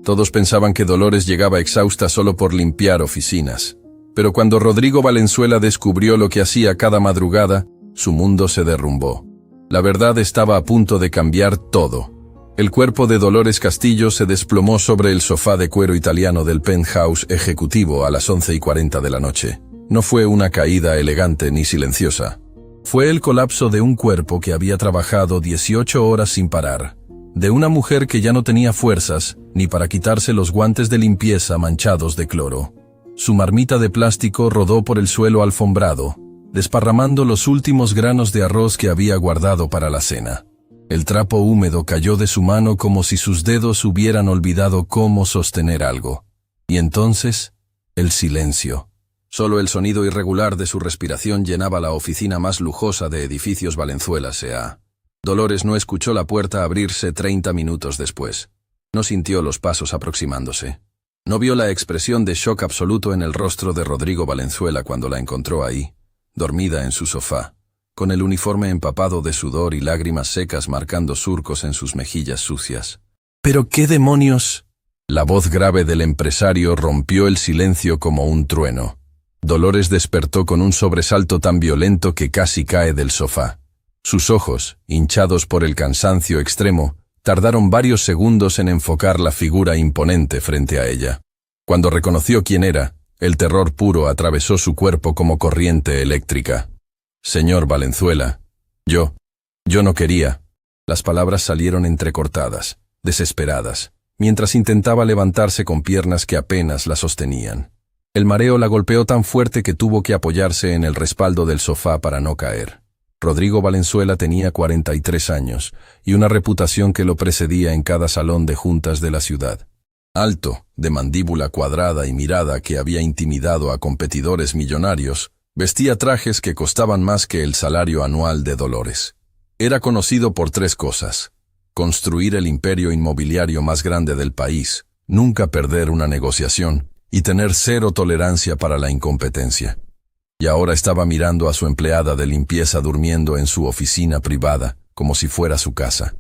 Todos pensaban que Dolores llegaba exhausta solo por limpiar oficinas. Pero cuando Rodrigo Valenzuela descubrió lo que hacía cada madrugada, su mundo se derrumbó. La verdad estaba a punto de cambiar todo. El cuerpo de Dolores Castillo se desplomó sobre el sofá de cuero italiano del penthouse ejecutivo a las 11:40 de la noche. No fue una caída elegante ni silenciosa. Fue el colapso de un cuerpo que había trabajado 18 horas sin parar, de una mujer que ya no tenía fuerzas ni para quitarse los guantes de limpieza manchados de cloro. Su marmita de plástico rodó por el suelo alfombrado, desparramando los últimos granos de arroz que había guardado para la cena. El trapo húmedo cayó de su mano como si sus dedos hubieran olvidado cómo sostener algo. Y entonces, el silencio. Solo el sonido irregular de su respiración llenaba la oficina más lujosa de edificios Valenzuela S.A. Dolores no escuchó la puerta abrirse 30 minutos después. No sintió los pasos aproximándose. No vio la expresión de shock absoluto en el rostro de Rodrigo Valenzuela cuando la encontró ahí, dormida en su sofá, con el uniforme empapado de sudor y lágrimas secas marcando surcos en sus mejillas sucias. ¿Pero qué demonios? La voz grave del empresario rompió el silencio como un trueno. Dolores despertó con un sobresalto tan violento que casi cae del sofá. Sus ojos, hinchados por el cansancio extremo, tardaron varios segundos en enfocar la figura imponente frente a ella. Cuando reconoció quién era, el terror puro atravesó su cuerpo como corriente eléctrica. «Señor Valenzuela, yo no quería». Las palabras salieron entrecortadas, desesperadas, mientras intentaba levantarse con piernas que apenas la sostenían. El mareo la golpeó tan fuerte que tuvo que apoyarse en el respaldo del sofá para no caer. Rodrigo Valenzuela tenía 43 años y una reputación que lo precedía en cada salón de juntas de la ciudad. Alto, de mandíbula cuadrada y mirada que había intimidado a competidores millonarios, vestía trajes que costaban más que el salario anual de Dolores. Era conocido por 3 cosas: construir el imperio inmobiliario más grande del país, nunca perder una negociación y tener 0 tolerancia para la incompetencia. Y ahora estaba mirando a su empleada de limpieza durmiendo en su oficina privada, como si fuera su casa.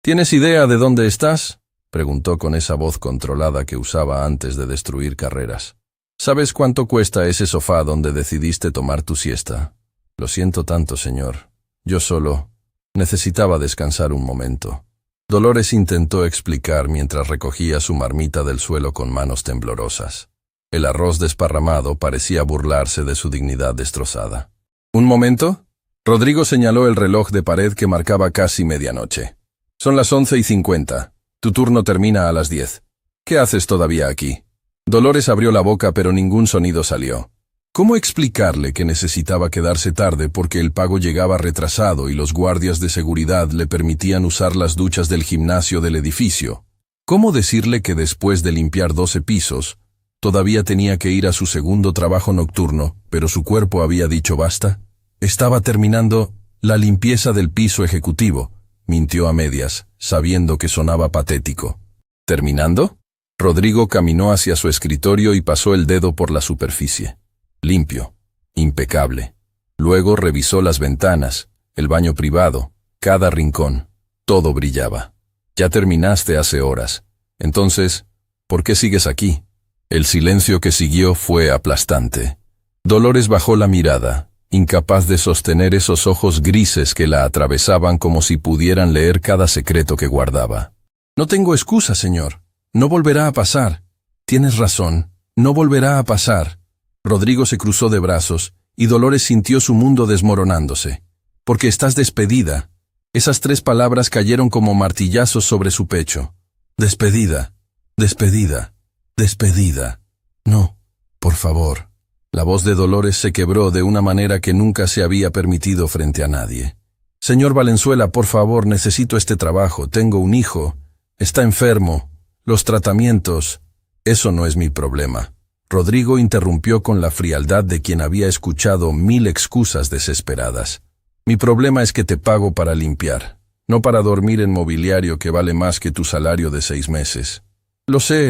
«¿Tienes idea de dónde estás?», preguntó con esa voz controlada que usaba antes de destruir carreras. «¿Sabes cuánto cuesta ese sofá donde decidiste tomar tu siesta?». «Lo siento tanto, señor. Yo solo necesitaba descansar un momento». Dolores intentó explicar mientras recogía su marmita del suelo con manos temblorosas. El arroz desparramado parecía burlarse de su dignidad destrozada. «¿Un momento?». Rodrigo señaló el reloj de pared que marcaba casi medianoche. «Son las 11:50. Tu turno termina a las 10. ¿Qué haces todavía aquí?». Dolores abrió la boca pero ningún sonido salió. ¿Cómo explicarle que necesitaba quedarse tarde porque el pago llegaba retrasado y los guardias de seguridad le permitían usar las duchas del gimnasio del edificio? ¿Cómo decirle que después de limpiar 12 pisos, todavía tenía que ir a su segundo trabajo nocturno, pero su cuerpo había dicho basta? Estaba terminando la limpieza del piso ejecutivo, mintió a medias, sabiendo que sonaba patético. ¿Terminando? Rodrigo caminó hacia su escritorio y pasó el dedo por la superficie. Limpio, impecable. Luego revisó las ventanas, el baño privado, cada rincón. Todo brillaba. Ya terminaste hace horas. Entonces, ¿por qué sigues aquí? El silencio que siguió fue aplastante. Dolores bajó la mirada, incapaz de sostener esos ojos grises que la atravesaban como si pudieran leer cada secreto que guardaba. «No tengo excusa, señor. No volverá a pasar». «Tienes razón. No volverá a pasar». Rodrigo se cruzó de brazos y Dolores sintió su mundo desmoronándose. «Porque estás despedida». Esas 3 palabras cayeron como martillazos sobre su pecho. «Despedida, despedida, despedida». «No, por favor». La voz de Dolores se quebró de una manera que nunca se había permitido frente a nadie. «Señor Valenzuela, por favor, necesito este trabajo. Tengo un hijo. Está enfermo. Los tratamientos. Eso no es mi problema». Rodrigo interrumpió con la frialdad de quien había escuchado 1000 excusas desesperadas. «Mi problema es que te pago para limpiar, no para dormir en mobiliario que vale más que tu salario de 6 meses». Lo sé,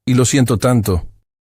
y lo siento tanto».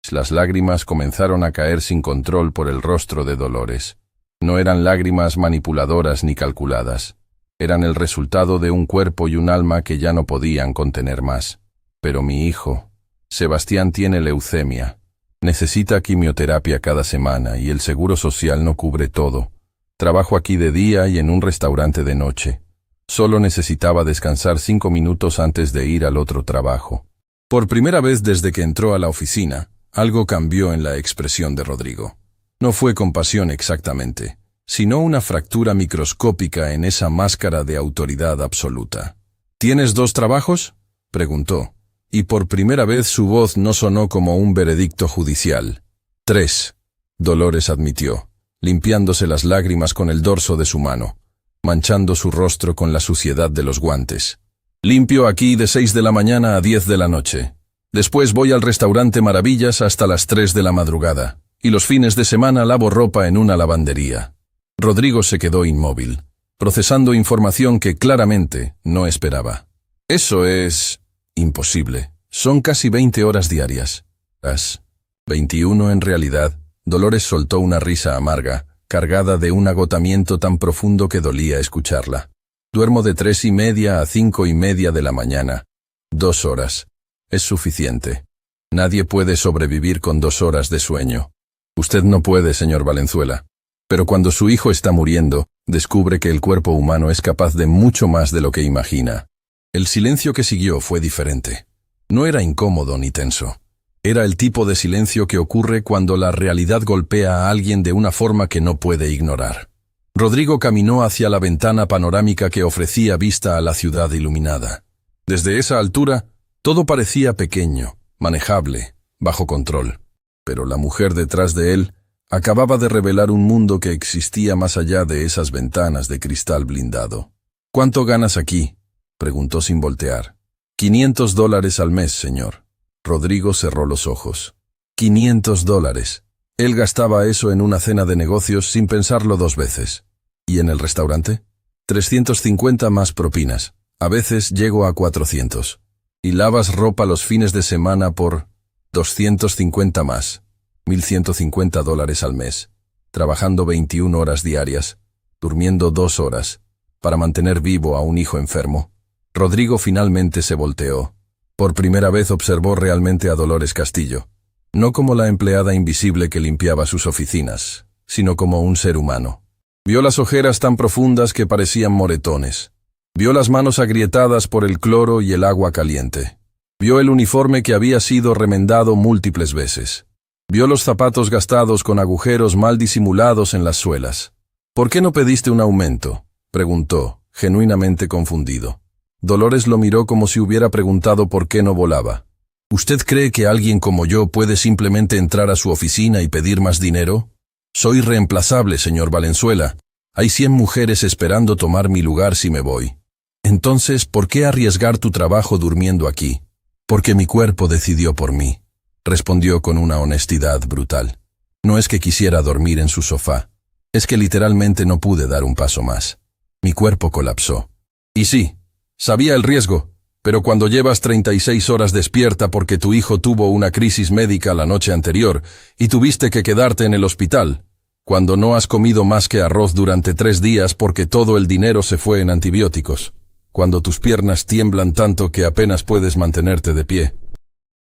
Las lágrimas comenzaron a caer sin control por el rostro de Dolores. No eran lágrimas manipuladoras ni calculadas. Eran el resultado de un cuerpo y un alma que ya no podían contener más. Pero mi hijo, Sebastián, tiene leucemia. Necesita quimioterapia cada semana y el seguro social no cubre todo. Trabajo aquí de día y en un restaurante de noche. Solo necesitaba descansar 5 minutos antes de ir al otro trabajo. Por primera vez desde que entró a la oficina, algo cambió en la expresión de Rodrigo. No fue compasión exactamente, sino una fractura microscópica en esa máscara de autoridad absoluta. ¿Tienes 2 trabajos?, preguntó, y por primera vez su voz no sonó como un veredicto judicial. 3, Dolores admitió, limpiándose las lágrimas con el dorso de su mano, manchando su rostro con la suciedad de los guantes. Limpio aquí de 6 de la mañana a 10 de la noche. Después voy al restaurante Maravillas hasta las 3 de la madrugada, y los fines de semana lavo ropa en una lavandería. Rodrigo se quedó inmóvil, procesando información que claramente no esperaba. Eso es imposible. Son casi 20 horas diarias. Las 21 en realidad. Dolores soltó una risa amarga, cargada de un agotamiento tan profundo que dolía escucharla. Duermo de 3:30 a 5:30 de la mañana. 2 horas. Es suficiente. Nadie puede sobrevivir con 2 horas de sueño. Usted no puede, señor Valenzuela. Pero cuando su hijo está muriendo, descubre que el cuerpo humano es capaz de mucho más de lo que imagina. El silencio que siguió fue diferente. No era incómodo ni tenso. Era el tipo de silencio que ocurre cuando la realidad golpea a alguien de una forma que no puede ignorar. Rodrigo caminó hacia la ventana panorámica que ofrecía vista a la ciudad iluminada. Desde esa altura, todo parecía pequeño, manejable, bajo control. Pero la mujer detrás de él acababa de revelar un mundo que existía más allá de esas ventanas de cristal blindado. ¿Cuánto ganas aquí?, preguntó sin voltear. $500 al mes, señor. Rodrigo cerró los ojos. $500. Él gastaba eso en una cena de negocios sin pensarlo 2 veces. ¿Y en el restaurante? 350 más propinas. A veces llego a 400. Y lavas ropa los fines de semana por 250 más. $1,150 al mes. Trabajando 21 horas diarias. Durmiendo 2 horas. Para mantener vivo a un hijo enfermo. Rodrigo finalmente se volteó. Por primera vez observó realmente a Dolores Castillo. No como la empleada invisible que limpiaba sus oficinas, sino como un ser humano. Vio las ojeras tan profundas que parecían moretones. Vio las manos agrietadas por el cloro y el agua caliente. Vio el uniforme que había sido remendado múltiples veces. Vio los zapatos gastados con agujeros mal disimulados en las suelas. ¿Por qué no pediste un aumento?, preguntó, genuinamente confundido. Dolores lo miró como si hubiera preguntado por qué no volaba. ¿Usted cree que alguien como yo puede simplemente entrar a su oficina y pedir más dinero? Soy reemplazable, señor Valenzuela. Hay 100 mujeres esperando tomar mi lugar si me voy. Entonces, ¿por qué arriesgar tu trabajo durmiendo aquí? Porque mi cuerpo decidió por mí, respondió con una honestidad brutal. No es que quisiera dormir en su sofá. Es que literalmente no pude dar un paso más. Mi cuerpo colapsó. Y sí, sabía el riesgo, pero cuando llevas 36 horas despierta porque tu hijo tuvo una crisis médica la noche anterior y tuviste que quedarte en el hospital, cuando no has comido más que arroz durante 3 días porque todo el dinero se fue en antibióticos, cuando tus piernas tiemblan tanto que apenas puedes mantenerte de pie.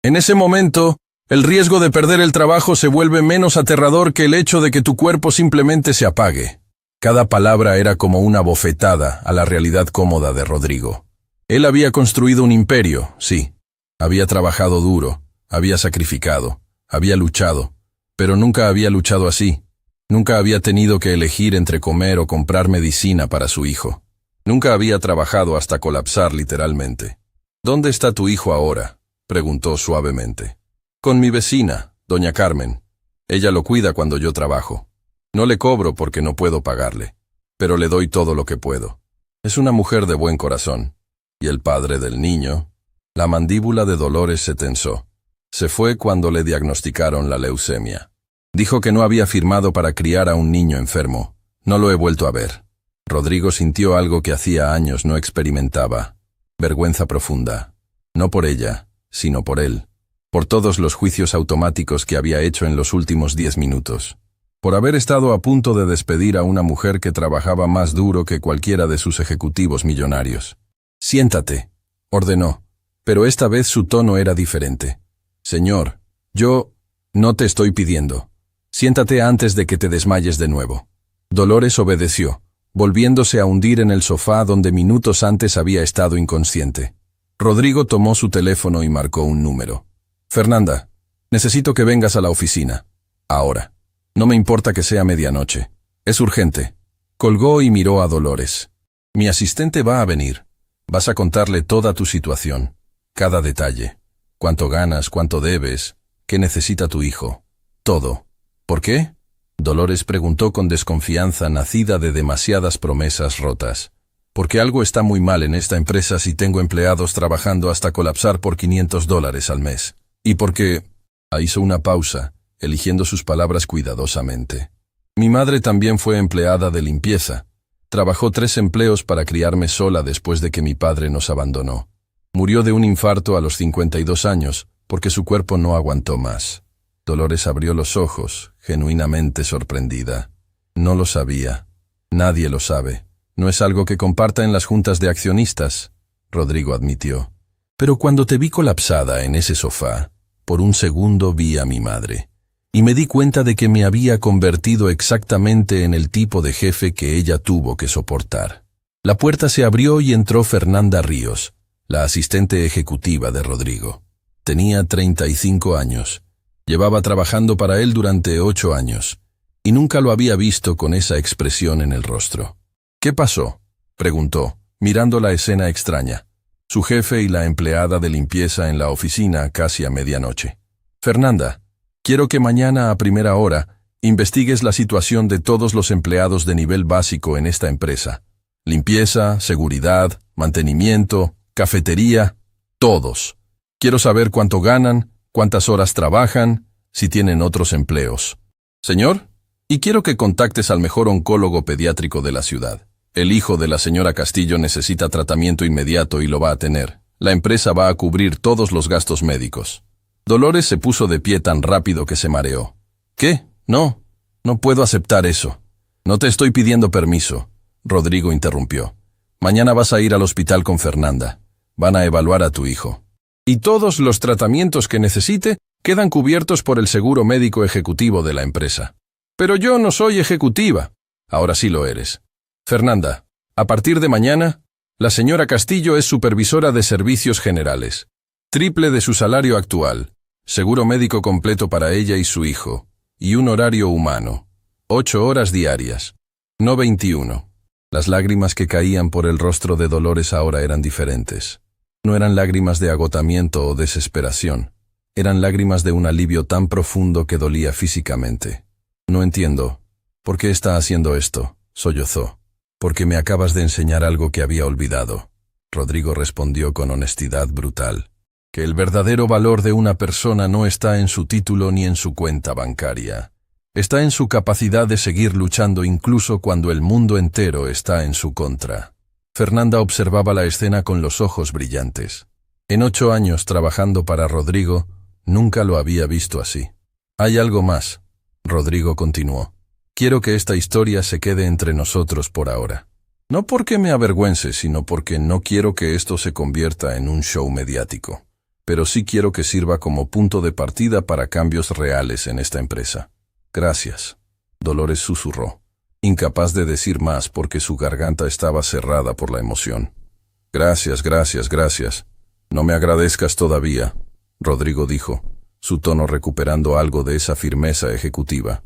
En ese momento, el riesgo de perder el trabajo se vuelve menos aterrador que el hecho de que tu cuerpo simplemente se apague. Cada palabra era como una bofetada a la realidad cómoda de Rodrigo. Él había construido un imperio, sí. Había trabajado duro, había sacrificado, había luchado, pero nunca había luchado así. Nunca había tenido que elegir entre comer o comprar medicina para su hijo. Nunca había trabajado hasta colapsar literalmente. ¿Dónde está tu hijo ahora?, preguntó suavemente. Con mi vecina, doña Carmen. Ella lo cuida cuando yo trabajo. No le cobro porque no puedo pagarle, pero le doy todo lo que puedo. Es una mujer de buen corazón. ¿Y el padre del niño? La mandíbula de Dolores se tensó. Se fue cuando le diagnosticaron la leucemia. Dijo que no había firmado para criar a un niño enfermo. No lo he vuelto a ver. Rodrigo sintió algo que hacía años no experimentaba. Vergüenza profunda. No por ella, sino por él. Por todos los juicios automáticos que había hecho en los últimos 10 minutos. Por haber estado a punto de despedir a una mujer que trabajaba más duro que cualquiera de sus ejecutivos millonarios. «Siéntate», ordenó, pero esta vez su tono era diferente. Señor, yo no te estoy pidiendo. Siéntate antes de que te desmayes de nuevo. Dolores obedeció, volviéndose a hundir en el sofá donde minutos antes había estado inconsciente. Rodrigo tomó su teléfono y marcó un número. Fernanda, necesito que vengas a la oficina. Ahora. No me importa que sea medianoche. Es urgente. Colgó y miró a Dolores. Mi asistente va a venir. Vas a contarle toda tu situación. Cada detalle. Cuánto ganas, cuánto debes, qué necesita tu hijo. Todo. ¿Por qué? Dolores preguntó con desconfianza nacida de demasiadas promesas rotas. Porque algo está muy mal en esta empresa si tengo empleados trabajando hasta colapsar por $500 al mes. Y porque... Hizo una pausa, eligiendo sus palabras cuidadosamente. Mi madre también fue empleada de limpieza. Trabajó 3 empleos para criarme sola después de que mi padre nos abandonó. Murió de un infarto a los 52 años, porque su cuerpo no aguantó más. Dolores abrió los ojos, genuinamente sorprendida. No lo sabía. Nadie lo sabe. No es algo que comparta en las juntas de accionistas, Rodrigo admitió. Pero cuando te vi colapsada en ese sofá, por un segundo vi a mi madre. Y me di cuenta de que me había convertido exactamente en el tipo de jefe que ella tuvo que soportar. La puerta se abrió y entró Fernanda Ríos, la asistente ejecutiva de Rodrigo. Tenía 35 años. Llevaba trabajando para él durante 8 años, y nunca lo había visto con esa expresión en el rostro. ¿Qué pasó?, preguntó, mirando la escena extraña. Su jefe y la empleada de limpieza en la oficina casi a medianoche. Fernanda, quiero que mañana a primera hora investigues la situación de todos los empleados de nivel básico en esta empresa. Limpieza, seguridad, mantenimiento, cafetería, todos. Quiero saber cuánto ganan, cuántas horas trabajan, si tienen otros empleos. Señor, y quiero que contactes al mejor oncólogo pediátrico de la ciudad. El hijo de la señora Castillo necesita tratamiento inmediato y lo va a tener. La empresa va a cubrir todos los gastos médicos. Dolores se puso de pie tan rápido que se mareó. ¿Qué? No puedo aceptar eso. No te estoy pidiendo permiso, Rodrigo interrumpió. Mañana vas a ir al hospital con Fernanda. Van a evaluar a tu hijo. Y todos los tratamientos que necesite quedan cubiertos por el seguro médico ejecutivo de la empresa. Pero yo no soy ejecutiva. Ahora sí lo eres. Fernanda, a partir de mañana, la señora Castillo es supervisora de servicios generales. Triple de su salario actual, seguro médico completo para ella y su hijo, y un horario humano. 8 horas diarias. No 21. Las lágrimas que caían por el rostro de Dolores ahora eran diferentes. No eran lágrimas de agotamiento o desesperación. Eran lágrimas de un alivio tan profundo que dolía físicamente. No entiendo. ¿Por qué está haciendo esto?, sollozó. Porque me acabas de enseñar algo que había olvidado. Rodrigo respondió con honestidad brutal. Que el verdadero valor de una persona no está en su título ni en su cuenta bancaria. Está en su capacidad de seguir luchando incluso cuando el mundo entero está en su contra. Fernanda observaba la escena con los ojos brillantes. En 8 años trabajando para Rodrigo, nunca lo había visto así. Hay algo más, Rodrigo continuó. Quiero que esta historia se quede entre nosotros por ahora. No porque me avergüence, sino porque no quiero que esto se convierta en un show mediático. Pero sí quiero que sirva como punto de partida para cambios reales en esta empresa. Gracias. Dolores susurró, incapaz de decir más porque su garganta estaba cerrada por la emoción. Gracias. No me agradezcas todavía, Rodrigo dijo, su tono recuperando algo de esa firmeza ejecutiva.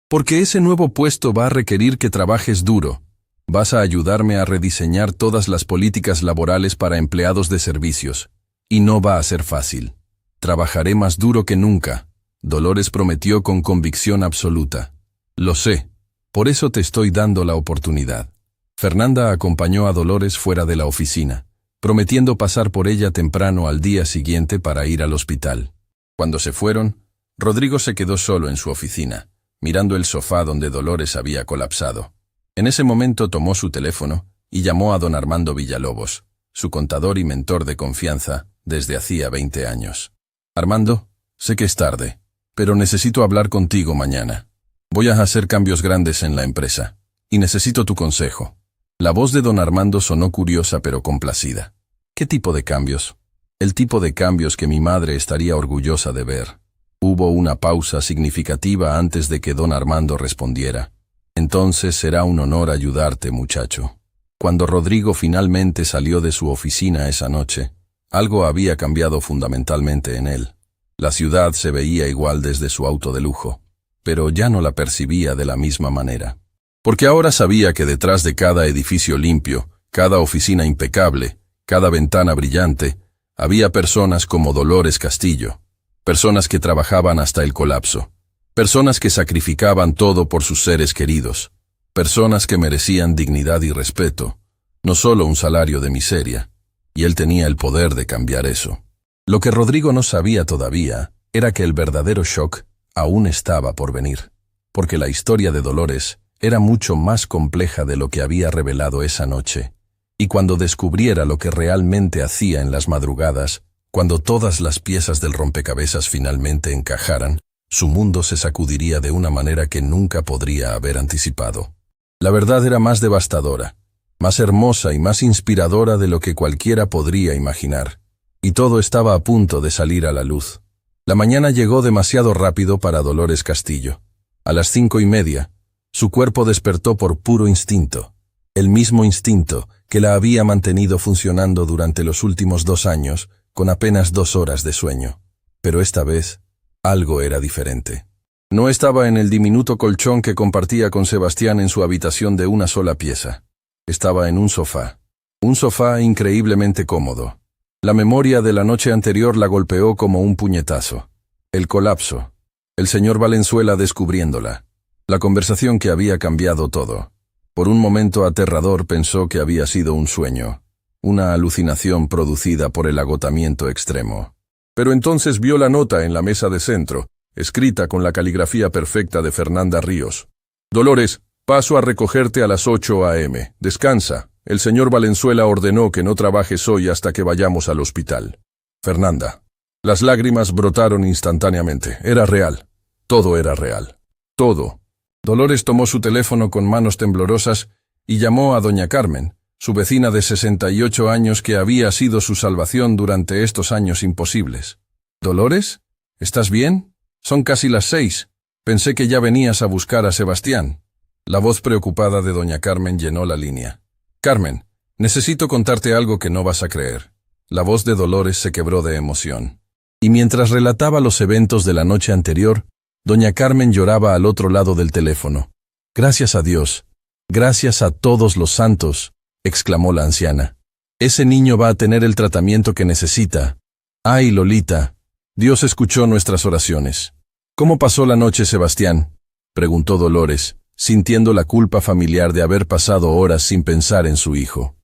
Porque ese nuevo puesto va a requerir que trabajes duro. Vas a ayudarme a rediseñar todas las políticas laborales para empleados de servicios. Y no va a ser fácil. Trabajaré más duro que nunca, Dolores prometió con convicción absoluta. Lo sé. Por eso te estoy dando la oportunidad. Fernanda acompañó a Dolores fuera de la oficina, prometiendo pasar por ella temprano al día siguiente para ir al hospital. Cuando se fueron, Rodrigo se quedó solo en su oficina, mirando el sofá donde Dolores había colapsado. En ese momento tomó su teléfono y llamó a don Armando Villalobos, su contador y mentor de confianza desde hacía 20 años. Armando, sé que es tarde, pero necesito hablar contigo mañana. Voy a hacer cambios grandes en la empresa, y necesito tu consejo. La voz de don Armando sonó curiosa pero complacida. ¿Qué tipo de cambios? El tipo de cambios que mi madre estaría orgullosa de ver. Hubo una pausa significativa antes de que don Armando respondiera. Entonces será un honor ayudarte, muchacho. Cuando Rodrigo finalmente salió de su oficina esa noche, algo había cambiado fundamentalmente en él. La ciudad se veía igual desde su auto de lujo, pero ya no la percibía de la misma manera. Porque ahora sabía que detrás de cada edificio limpio, cada oficina impecable, cada ventana brillante, había personas como Dolores Castillo, personas que trabajaban hasta el colapso, personas que sacrificaban todo por sus seres queridos, personas que merecían dignidad y respeto, no solo un salario de miseria, y él tenía el poder de cambiar eso. Lo que Rodrigo no sabía todavía era que el verdadero shock aún estaba por venir, porque la historia de Dolores era mucho más compleja de lo que había revelado esa noche, y cuando descubriera lo que realmente hacía en las madrugadas, cuando todas las piezas del rompecabezas finalmente encajaran, su mundo se sacudiría de una manera que nunca podría haber anticipado. La verdad era más devastadora, más hermosa y más inspiradora de lo que cualquiera podría imaginar, y todo estaba a punto de salir a la luz. La mañana llegó demasiado rápido para Dolores Castillo. A las 5:30, su cuerpo despertó por puro instinto, el mismo instinto que la había mantenido funcionando durante los últimos 2 años, con apenas 2 horas de sueño. Pero esta vez, algo era diferente. No estaba en el diminuto colchón que compartía con Sebastián en su habitación de una sola pieza. Estaba en un sofá increíblemente cómodo. La memoria de la noche anterior la golpeó como un puñetazo. El colapso. El señor Valenzuela descubriéndola. La conversación que había cambiado todo. Por un momento aterrador pensó que había sido un sueño, una alucinación producida por el agotamiento extremo. Pero entonces vio la nota en la mesa de centro, escrita con la caligrafía perfecta de Fernanda Ríos. Dolores, paso a recogerte a las 8 a.m. Descansa. El señor Valenzuela ordenó que no trabajes hoy hasta que vayamos al hospital. Fernanda. Las lágrimas brotaron instantáneamente. Era real. Todo era real. Todo. Dolores tomó su teléfono con manos temblorosas y llamó a doña Carmen, su vecina de 68 años que había sido su salvación durante estos años imposibles. «¿Dolores? ¿Estás bien? Son casi las 6. Pensé que ya venías a buscar a Sebastián». La voz preocupada de doña Carmen llenó la línea. «Carmen, necesito contarte algo que no vas a creer». La voz de Dolores se quebró de emoción. Y mientras relataba los eventos de la noche anterior, doña Carmen lloraba al otro lado del teléfono. «Gracias a Dios, gracias a todos los santos», exclamó la anciana. «Ese niño va a tener el tratamiento que necesita. Ay, Lolita, Dios escuchó nuestras oraciones». «¿Cómo pasó la noche, Sebastián?», preguntó Dolores, sintiendo la culpa familiar de haber pasado horas sin pensar en su hijo.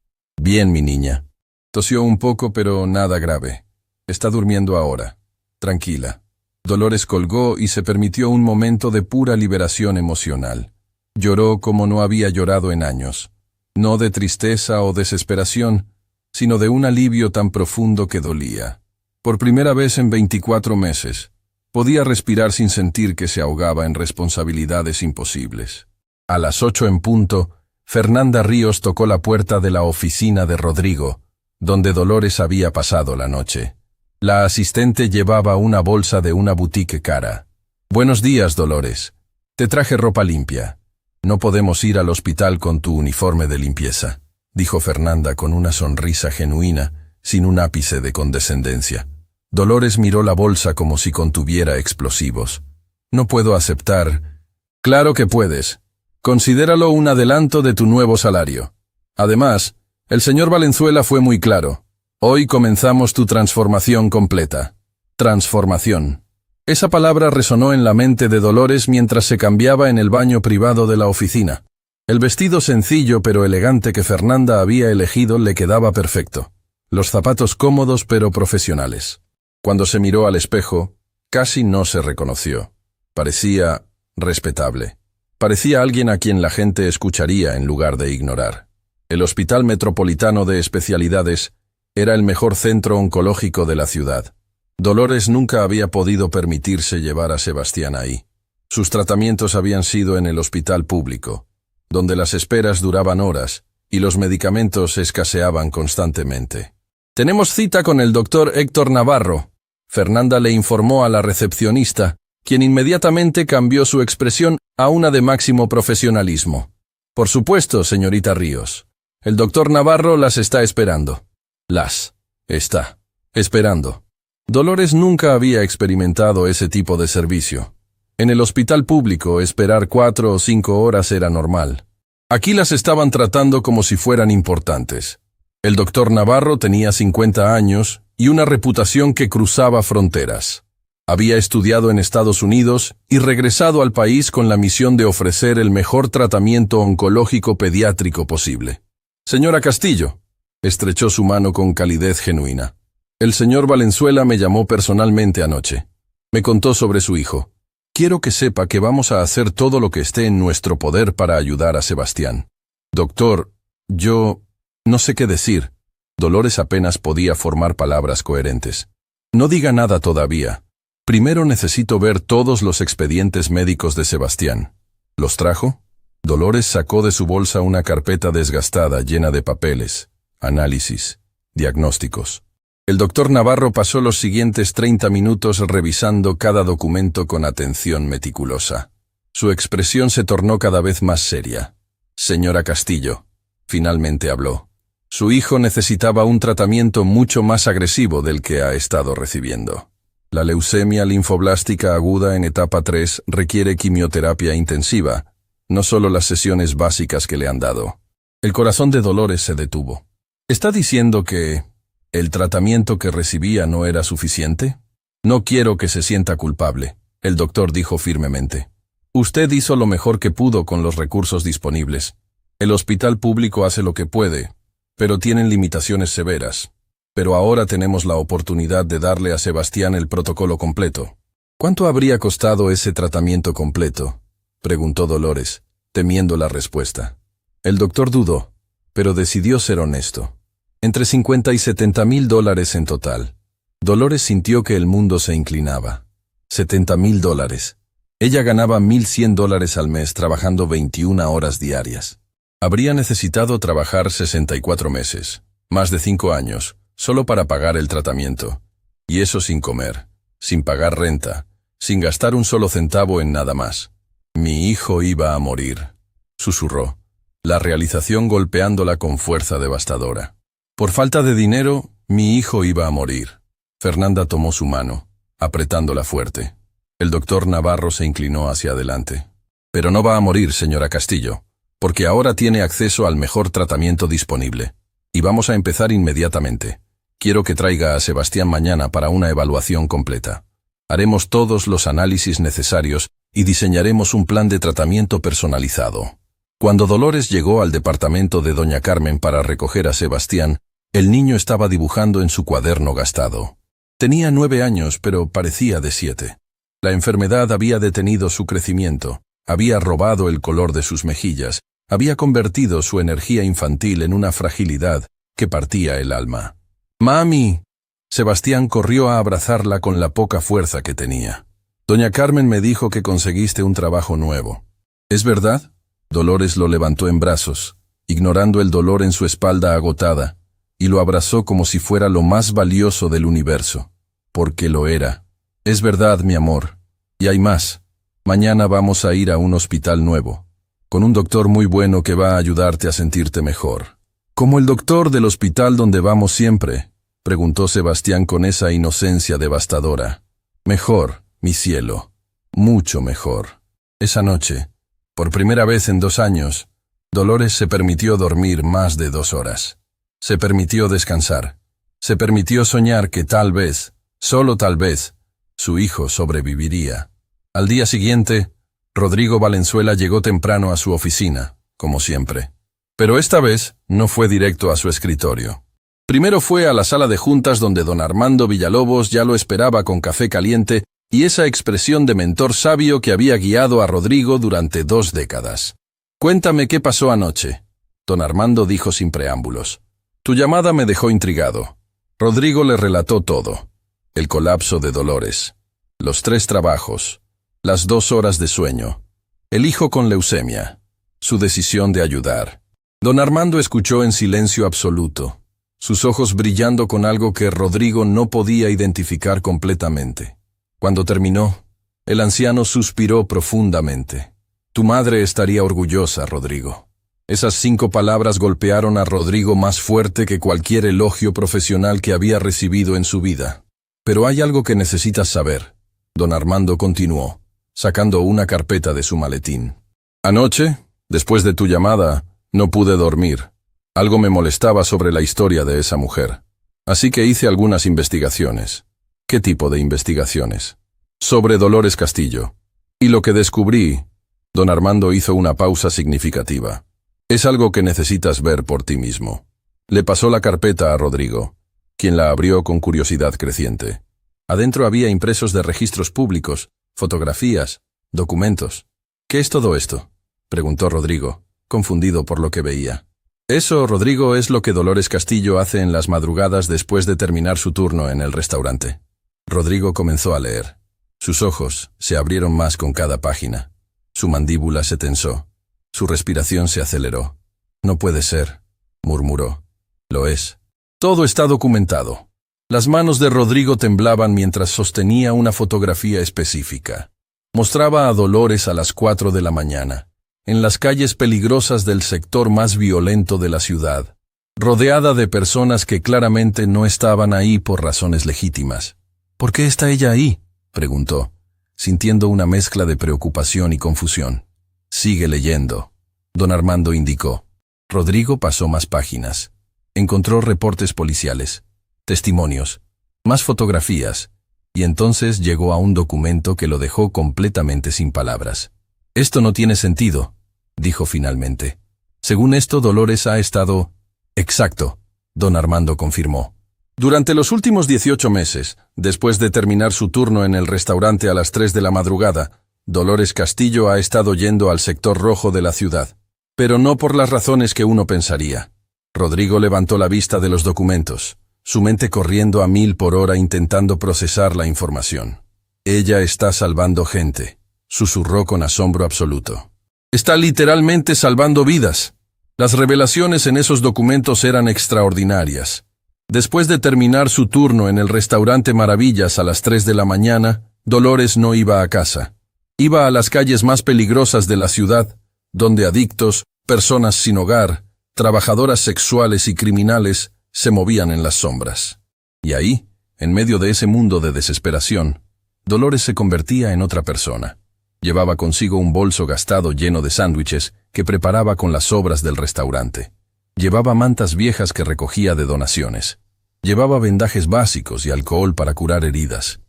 «Bien, mi niña». Tosió un poco, pero nada grave. «Está durmiendo ahora. Tranquila». Dolores colgó y se permitió un momento de pura liberación emocional. Lloró como no había llorado en años. No de tristeza o desesperación, sino de un alivio tan profundo que dolía. Por primera vez en 24 meses, podía respirar sin sentir que se ahogaba en responsabilidades imposibles. A las 8 en punto, Fernanda Ríos tocó la puerta de la oficina de Rodrigo, donde Dolores había pasado la noche. La asistente llevaba una bolsa de una boutique cara. «Buenos días, Dolores. Te traje ropa limpia. No podemos ir al hospital con tu uniforme de limpieza», dijo Fernanda con una sonrisa genuina, sin un ápice de condescendencia. Dolores miró la bolsa como si contuviera explosivos. «No puedo aceptar». «Claro que puedes. Considéralo un adelanto de tu nuevo salario. Además, el señor Valenzuela fue muy claro. Hoy comenzamos tu transformación completa». Transformación. Esa palabra resonó en la mente de Dolores mientras se cambiaba en el baño privado de la oficina. El vestido sencillo pero elegante que Fernanda había elegido le quedaba perfecto. Los zapatos cómodos pero profesionales. Cuando se miró al espejo, casi no se reconoció. Parecía respetable. Parecía alguien a quien la gente escucharía en lugar de ignorar. El Hospital Metropolitano de Especialidades era el mejor centro oncológico de la ciudad. Dolores nunca había podido permitirse llevar a Sebastián ahí. Sus tratamientos habían sido en el hospital público, donde las esperas duraban horas y los medicamentos escaseaban constantemente. Tenemos cita con el doctor Héctor Navarro. Fernanda le informó a la recepcionista, quien inmediatamente cambió su expresión a una de máximo profesionalismo. Por supuesto, señorita Ríos. El doctor Navarro las está esperando. Las está esperando. Dolores nunca había experimentado ese tipo de servicio. En el hospital público, esperar 4 o 5 horas era normal. Aquí las estaban tratando como si fueran importantes. El doctor Navarro tenía 50 años y una reputación que cruzaba fronteras. Había estudiado en Estados Unidos y regresado al país con la misión de ofrecer el mejor tratamiento oncológico pediátrico posible. Señora Castillo, estrechó su mano con calidez genuina. El señor Valenzuela me llamó personalmente anoche. Me contó sobre su hijo. Quiero que sepa que vamos a hacer todo lo que esté en nuestro poder para ayudar a Sebastián. Doctor, yo no sé qué decir. Dolores apenas podía formar palabras coherentes. No diga nada todavía. Primero necesito ver todos los expedientes médicos de Sebastián. ¿Los trajo? Dolores sacó de su bolsa una carpeta desgastada llena de papeles, análisis, diagnósticos. El doctor Navarro pasó los siguientes 30 minutos revisando cada documento con atención meticulosa. Su expresión se tornó cada vez más seria. Señora Castillo, finalmente habló. Su hijo necesitaba un tratamiento mucho más agresivo del que ha estado recibiendo. La leucemia linfoblástica aguda en etapa 3 requiere quimioterapia intensiva, no solo las sesiones básicas que le han dado. El corazón de Dolores se detuvo. ¿Está diciendo que el tratamiento que recibía no era suficiente? No quiero que se sienta culpable, el doctor dijo firmemente. Usted hizo lo mejor que pudo con los recursos disponibles. El hospital público hace lo que puede, pero tienen limitaciones severas. Pero ahora tenemos la oportunidad de darle a Sebastián el protocolo completo. ¿Cuánto habría costado ese tratamiento completo?, preguntó Dolores, temiendo la respuesta. El doctor dudó, pero decidió ser honesto. Entre 50 y 70 mil dólares en total. Dolores sintió que el mundo se inclinaba. 70 mil dólares. Ella ganaba $1,100 al mes trabajando 21 horas diarias. Habría necesitado trabajar 64 meses, más de 5 años, solo para pagar el tratamiento. Y eso sin comer, sin pagar renta, sin gastar un solo centavo en nada más. Mi hijo iba a morir, susurró, la realización golpeándola con fuerza devastadora. Por falta de dinero, mi hijo iba a morir. Fernanda tomó su mano, apretándola fuerte. El doctor Navarro se inclinó hacia adelante. Pero no va a morir, señora Castillo, porque ahora tiene acceso al mejor tratamiento disponible. Y vamos a empezar inmediatamente. Quiero que traiga a Sebastián mañana para una evaluación completa. Haremos todos los análisis necesarios y diseñaremos un plan de tratamiento personalizado. Cuando Dolores llegó al departamento de doña Carmen para recoger a Sebastián, el niño estaba dibujando en su cuaderno gastado. Tenía 9 años, pero parecía de 7. La enfermedad había detenido su crecimiento, había robado el color de sus mejillas, había convertido su energía infantil en una fragilidad que partía el alma. ¡Mami! Sebastián corrió a abrazarla con la poca fuerza que tenía. Doña Carmen me dijo que conseguiste un trabajo nuevo. ¿Es verdad? Dolores lo levantó en brazos, ignorando el dolor en su espalda agotada, y lo abrazó como si fuera lo más valioso del universo, porque lo era. Es verdad, mi amor. Y hay más. Mañana vamos a ir a un hospital nuevo, con un doctor muy bueno que va a ayudarte a sentirte mejor. ¿Como el doctor del hospital donde vamos siempre?, preguntó Sebastián con esa inocencia devastadora. Mejor, mi cielo, mucho mejor. Esa noche, por primera vez en 2 años, Dolores se permitió dormir más de 2 horas. Se permitió descansar. Se permitió soñar que tal vez, solo tal vez, su hijo sobreviviría. Al día siguiente, Rodrigo Valenzuela llegó temprano a su oficina, como siempre. Pero esta vez no fue directo a su escritorio. Primero fue a la sala de juntas donde don Armando Villalobos ya lo esperaba con café caliente y esa expresión de mentor sabio que había guiado a Rodrigo durante 2 décadas. «Cuéntame qué pasó anoche», don Armando dijo sin preámbulos. «Tu llamada me dejó intrigado». Rodrigo le relató todo. El colapso de Dolores, los 3 trabajos, las 2 horas de sueño, el hijo con leucemia, su decisión de ayudar. Don Armando escuchó en silencio absoluto. sus ojos brillando con algo que Rodrigo no podía identificar completamente. Cuando terminó, el anciano suspiró profundamente. Tu madre estaría orgullosa, Rodrigo. Esas 5 palabras golpearon a Rodrigo más fuerte que cualquier elogio profesional que había recibido en su vida. Pero hay algo que necesitas saber, don Armando continuó, sacando una carpeta de su maletín. Anoche, después de tu llamada, no pude dormir. Algo me molestaba sobre la historia de esa mujer. Así que hice algunas investigaciones. ¿Qué tipo de investigaciones? Sobre Dolores Castillo. Y lo que descubrí, don Armando hizo una pausa significativa. Es algo que necesitas ver por ti mismo. Le pasó la carpeta a Rodrigo, quien la abrió con curiosidad creciente. Adentro había impresos de registros públicos, fotografías, documentos. ¿Qué es todo esto?, preguntó Rodrigo, confundido por lo que veía. Eso, Rodrigo, es lo que Dolores Castillo hace en las madrugadas después de terminar su turno en el restaurante. Rodrigo comenzó a leer. Sus ojos se abrieron más con cada página. Su mandíbula se tensó. Su respiración se aceleró. No puede ser, murmuró. Lo es. Todo está documentado. Las manos de Rodrigo temblaban mientras sostenía una fotografía específica. Mostraba a Dolores a las 4 de la mañana, en las calles peligrosas del sector más violento de la ciudad, rodeada de personas que claramente no estaban ahí por razones legítimas. ¿Por qué está ella ahí?, preguntó, sintiendo una mezcla de preocupación y confusión. Sigue leyendo, don Armando indicó. Rodrigo pasó más páginas. Encontró reportes policiales, testimonios, más fotografías, y entonces llegó a un documento que lo dejó completamente sin palabras. Esto no tiene sentido, dijo finalmente. Según esto, Dolores ha estado... Exacto, don Armando confirmó. Durante los últimos 18 meses, después de terminar su turno en el restaurante a las 3 de la madrugada, Dolores Castillo ha estado yendo al sector rojo de la ciudad. Pero no por las razones que uno pensaría. Rodrigo levantó la vista de los documentos, su mente corriendo a 1000 por hora intentando procesar la información. Ella está salvando gente, susurró con asombro absoluto. Está literalmente salvando vidas. Las revelaciones en esos documentos eran extraordinarias. Después de terminar su turno en el restaurante Maravillas a las 3 de la mañana, Dolores no iba a casa. Iba a las calles más peligrosas de la ciudad, donde adictos, personas sin hogar, trabajadoras sexuales y criminales se movían en las sombras. Y ahí, en medio de ese mundo de desesperación, Dolores se convertía en otra persona. Llevaba consigo un bolso gastado lleno de sándwiches que preparaba con las sobras del restaurante. Llevaba mantas viejas que recogía de donaciones. Llevaba vendajes básicos y alcohol para curar heridas.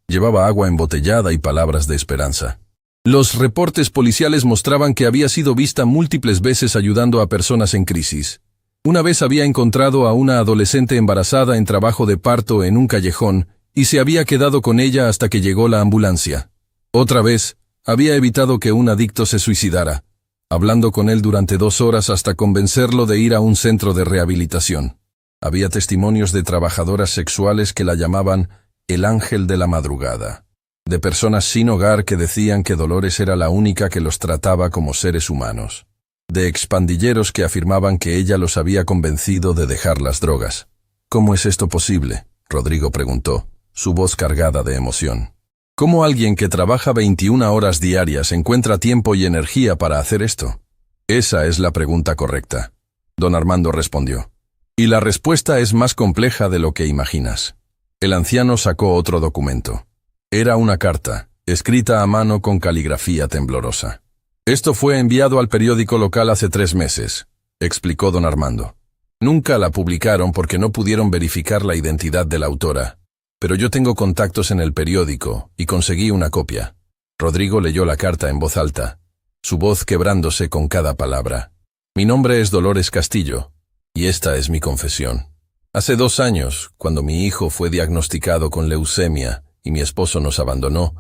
Llevaba agua embotellada y palabras de esperanza. Los reportes policiales mostraban que había sido vista múltiples veces ayudando a personas en crisis. Una vez había encontrado a una adolescente embarazada en trabajo de parto en un callejón y se había quedado con ella hasta que llegó la ambulancia. Otra vez, había evitado que un adicto se suicidara, hablando con él durante 2 horas hasta convencerlo de ir a un centro de rehabilitación. Había testimonios de trabajadoras sexuales que la llamaban el ángel de la madrugada, de personas sin hogar que decían que Dolores era la única que los trataba como seres humanos, de expandilleros que afirmaban que ella los había convencido de dejar las drogas. ¿Cómo es esto posible?, Rodrigo preguntó, su voz cargada de emoción. ¿Cómo alguien que trabaja 21 horas diarias encuentra tiempo y energía para hacer esto? Esa es la pregunta correcta, don Armando respondió. Y la respuesta es más compleja de lo que imaginas. El anciano sacó otro documento. Era una carta, escrita a mano con caligrafía temblorosa. Esto fue enviado al periódico local hace 3 meses, explicó don Armando. Nunca la publicaron porque no pudieron verificar la identidad de la autora. Pero yo tengo contactos en el periódico y conseguí una copia. Rodrigo leyó la carta en voz alta, su voz quebrándose con cada palabra. Mi nombre es Dolores Castillo, y esta es mi confesión. Hace 2 años, cuando mi hijo fue diagnosticado con leucemia y mi esposo nos abandonó,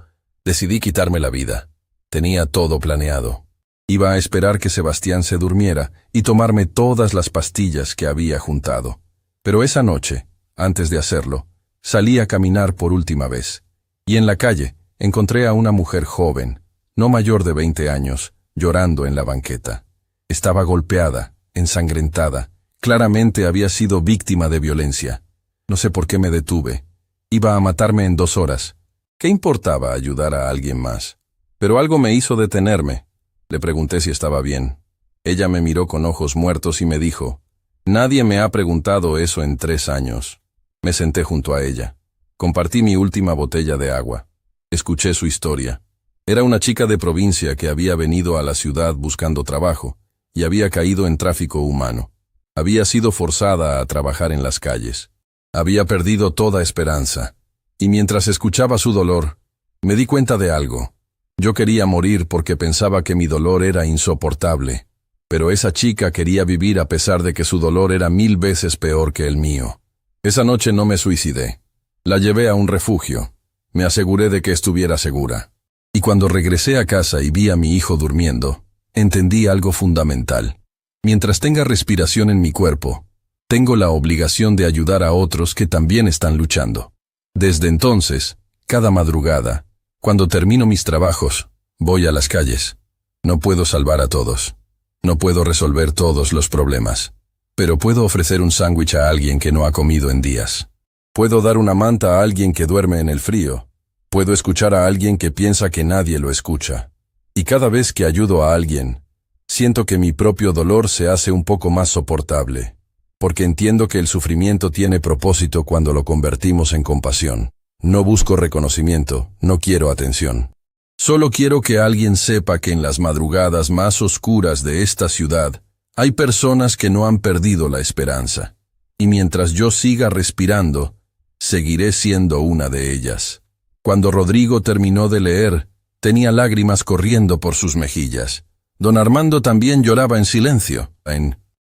decidí quitarme la vida. Tenía todo planeado. Iba a esperar que Sebastián se durmiera y tomarme todas las pastillas que había juntado. Pero esa noche, antes de hacerlo, salí a caminar por última vez, y en la calle encontré a una mujer joven, no mayor de 20 años, llorando en la banqueta. Estaba golpeada, ensangrentada, Claramente había sido víctima de violencia. No sé por qué me detuve. Iba a matarme en 2 horas. ¿Qué importaba ayudar a alguien más? Pero algo me hizo detenerme. Le pregunté si estaba bien. Ella me miró con ojos muertos y me dijo, «Nadie me ha preguntado eso en 3 años». Me senté junto a ella. Compartí mi última botella de agua. Escuché su historia. Era una chica de provincia que había venido a la ciudad buscando trabajo y había caído en tráfico humano. Había sido forzada a trabajar en las calles. Había perdido toda esperanza. Y mientras escuchaba su dolor, me di cuenta de algo. Yo quería morir porque pensaba que mi dolor era insoportable. Pero esa chica quería vivir a pesar de que su dolor era 1000 veces peor que el mío. Esa noche no me suicidé. La llevé a un refugio. Me aseguré de que estuviera segura. Y cuando regresé a casa y vi a mi hijo durmiendo, entendí algo fundamental. Mientras tenga respiración en mi cuerpo, tengo la obligación de ayudar a otros que también están luchando. Desde entonces, cada madrugada, cuando termino mis trabajos, voy a las calles. No puedo salvar a todos. No puedo resolver todos los problemas. Pero puedo ofrecer un sándwich a alguien que no ha comido en días. Puedo dar una manta a alguien que duerme en el frío. Puedo escuchar a alguien que piensa que nadie lo escucha. Y cada vez que ayudo a alguien, siento que mi propio dolor se hace un poco más soportable. Porque entiendo que el sufrimiento tiene propósito cuando lo convertimos en compasión. No busco reconocimiento, no quiero atención. Solo quiero que alguien sepa que en las madrugadas más oscuras de esta ciudad, hay personas que no han perdido la esperanza. Y mientras yo siga respirando, seguiré siendo una de ellas. Cuando Rodrigo terminó de leer, tenía lágrimas corriendo por sus mejillas. Don Armando también lloraba en silencio.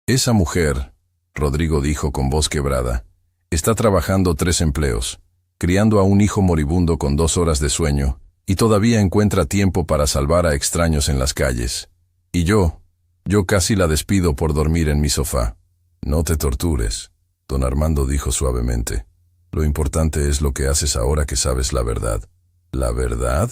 Esa mujer, Rodrigo dijo con voz quebrada, está trabajando 3 empleos, criando a un hijo moribundo con 2 horas de sueño, y todavía encuentra tiempo para salvar a extraños en las calles. Y yo casi la despido por dormir en mi sofá. No te tortures, don Armando dijo suavemente. Lo importante es lo que haces ahora que sabes la verdad. ¿La verdad?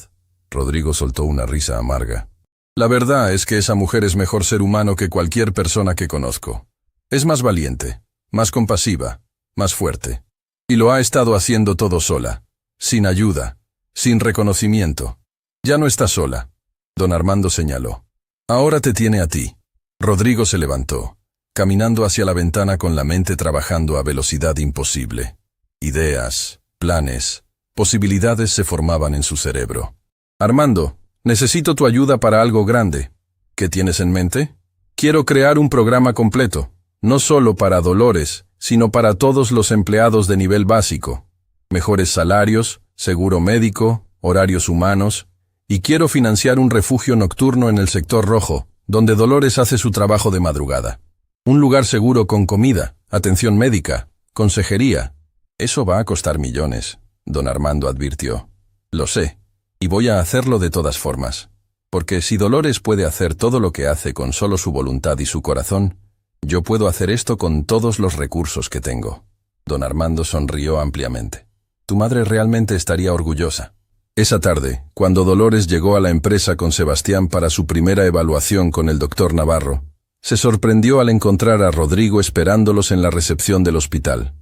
Rodrigo soltó una risa amarga. La verdad es que esa mujer es mejor ser humano que cualquier persona que conozco. Es más valiente, más compasiva, más fuerte. Y lo ha estado haciendo todo sola, sin ayuda, sin reconocimiento. Ya no está sola. Don Armando señaló. Ahora te tiene a ti. Rodrigo se levantó, caminando hacia la ventana con la mente trabajando a velocidad imposible. Ideas, planes, posibilidades se formaban en su cerebro. Armando, necesito tu ayuda para algo grande. ¿Qué tienes en mente? Quiero crear un programa completo, no solo para Dolores, sino para todos los empleados de nivel básico. Mejores salarios, seguro médico, horarios humanos, y quiero financiar un refugio nocturno en el sector rojo, donde Dolores hace su trabajo de madrugada. Un lugar seguro con comida, atención médica, consejería. Eso va a costar millones, don Armando advirtió. Lo sé, y voy a hacerlo de todas formas. Porque si Dolores puede hacer todo lo que hace con solo su voluntad y su corazón, yo puedo hacer esto con todos los recursos que tengo. Don Armando sonrió ampliamente. Tu madre realmente estaría orgullosa. Esa tarde, cuando Dolores llegó a la empresa con Sebastián para su primera evaluación con el doctor Navarro, se sorprendió al encontrar a Rodrigo esperándolos en la recepción del hospital.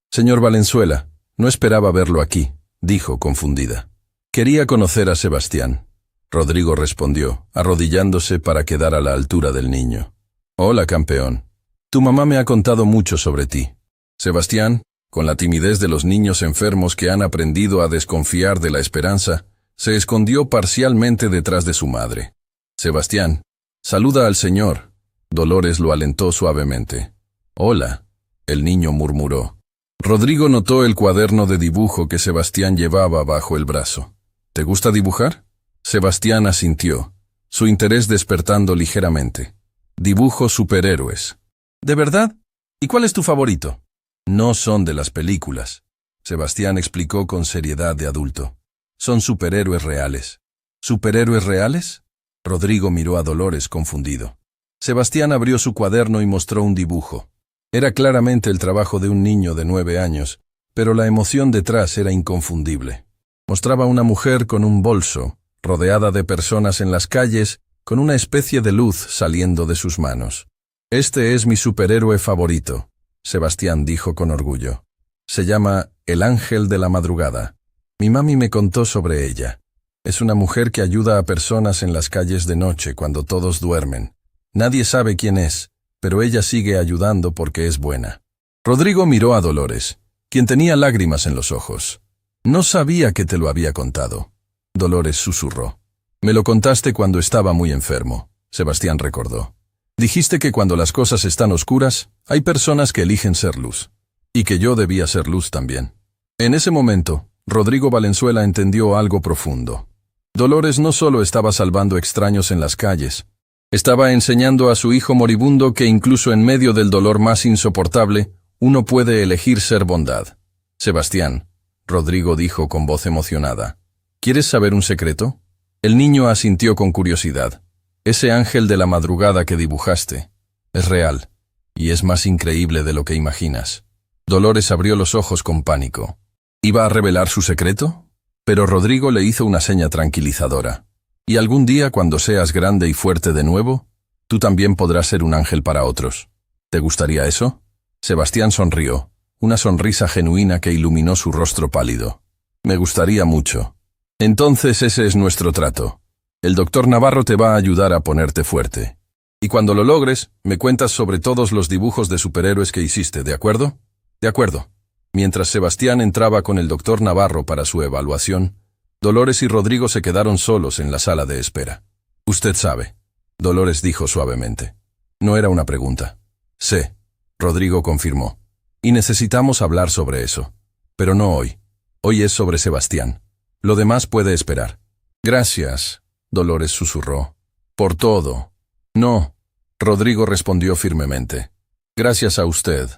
Señor Valenzuela, no esperaba verlo aquí, dijo confundida. Quería conocer a Sebastián. Rodrigo respondió, arrodillándose para quedar a la altura del niño. Hola, campeón. Tu mamá me ha contado mucho sobre ti. Sebastián, con la timidez de los niños enfermos que han aprendido a desconfiar de la esperanza, se escondió parcialmente detrás de su madre. Sebastián, saluda al señor. Dolores lo alentó suavemente. Hola, el niño murmuró. Rodrigo notó el cuaderno de dibujo que Sebastián llevaba bajo el brazo. ¿Te gusta dibujar? Sebastián asintió, su interés despertando ligeramente. Dibujo superhéroes. ¿De verdad? ¿Y cuál es tu favorito? No son de las películas, Sebastián explicó con seriedad de adulto. Son superhéroes reales. ¿Superhéroes reales? Rodrigo miró a Dolores confundido. Sebastián abrió su cuaderno y mostró un dibujo. Era claramente el trabajo de un niño de 9 años, pero la emoción detrás era inconfundible. Mostraba una mujer con un bolso, rodeada de personas en las calles, con una especie de luz saliendo de sus manos. Este es mi superhéroe favorito, Sebastián dijo con orgullo. Se llama el Ángel de la Madrugada. Mi mami me contó sobre ella. Es una mujer que ayuda a personas en las calles de noche cuando todos duermen. Nadie sabe quién es, pero ella sigue ayudando porque es buena. Rodrigo miró a Dolores, quien tenía lágrimas en los ojos. No sabía que te lo había contado. Dolores susurró. Me lo contaste cuando estaba muy enfermo, Sebastián recordó. Dijiste que cuando las cosas están oscuras, hay personas que eligen ser luz. Y que yo debía ser luz también. En ese momento, Rodrigo Valenzuela entendió algo profundo. Dolores no solo estaba salvando extraños en las calles, estaba enseñando a su hijo moribundo que incluso en medio del dolor más insoportable, uno puede elegir ser bondad. Sebastián, Rodrigo dijo con voz emocionada. ¿Quieres saber un secreto? El niño asintió con curiosidad. Ese ángel de la madrugada que dibujaste es real, y es más increíble de lo que imaginas. Dolores abrió los ojos con pánico. ¿Iba a revelar su secreto? Pero Rodrigo le hizo una seña tranquilizadora. Y algún día, cuando seas grande y fuerte de nuevo, tú también podrás ser un ángel para otros. ¿Te gustaría eso? Sebastián sonrió, una sonrisa genuina que iluminó su rostro pálido. Me gustaría mucho. Entonces ese es nuestro trato. El doctor Navarro te va a ayudar a ponerte fuerte. Y cuando lo logres, me cuentas sobre todos los dibujos de superhéroes que hiciste, ¿de acuerdo? De acuerdo. Mientras Sebastián entraba con el doctor Navarro para su evaluación, Dolores y Rodrigo se quedaron solos en la sala de espera. Usted sabe, Dolores dijo suavemente. No era una pregunta. Sé, Rodrigo confirmó. Y necesitamos hablar sobre eso. Pero no hoy. Hoy es sobre Sebastián. Lo demás puede esperar. Gracias, Dolores susurró. Por todo. No, Rodrigo respondió firmemente. Gracias a usted.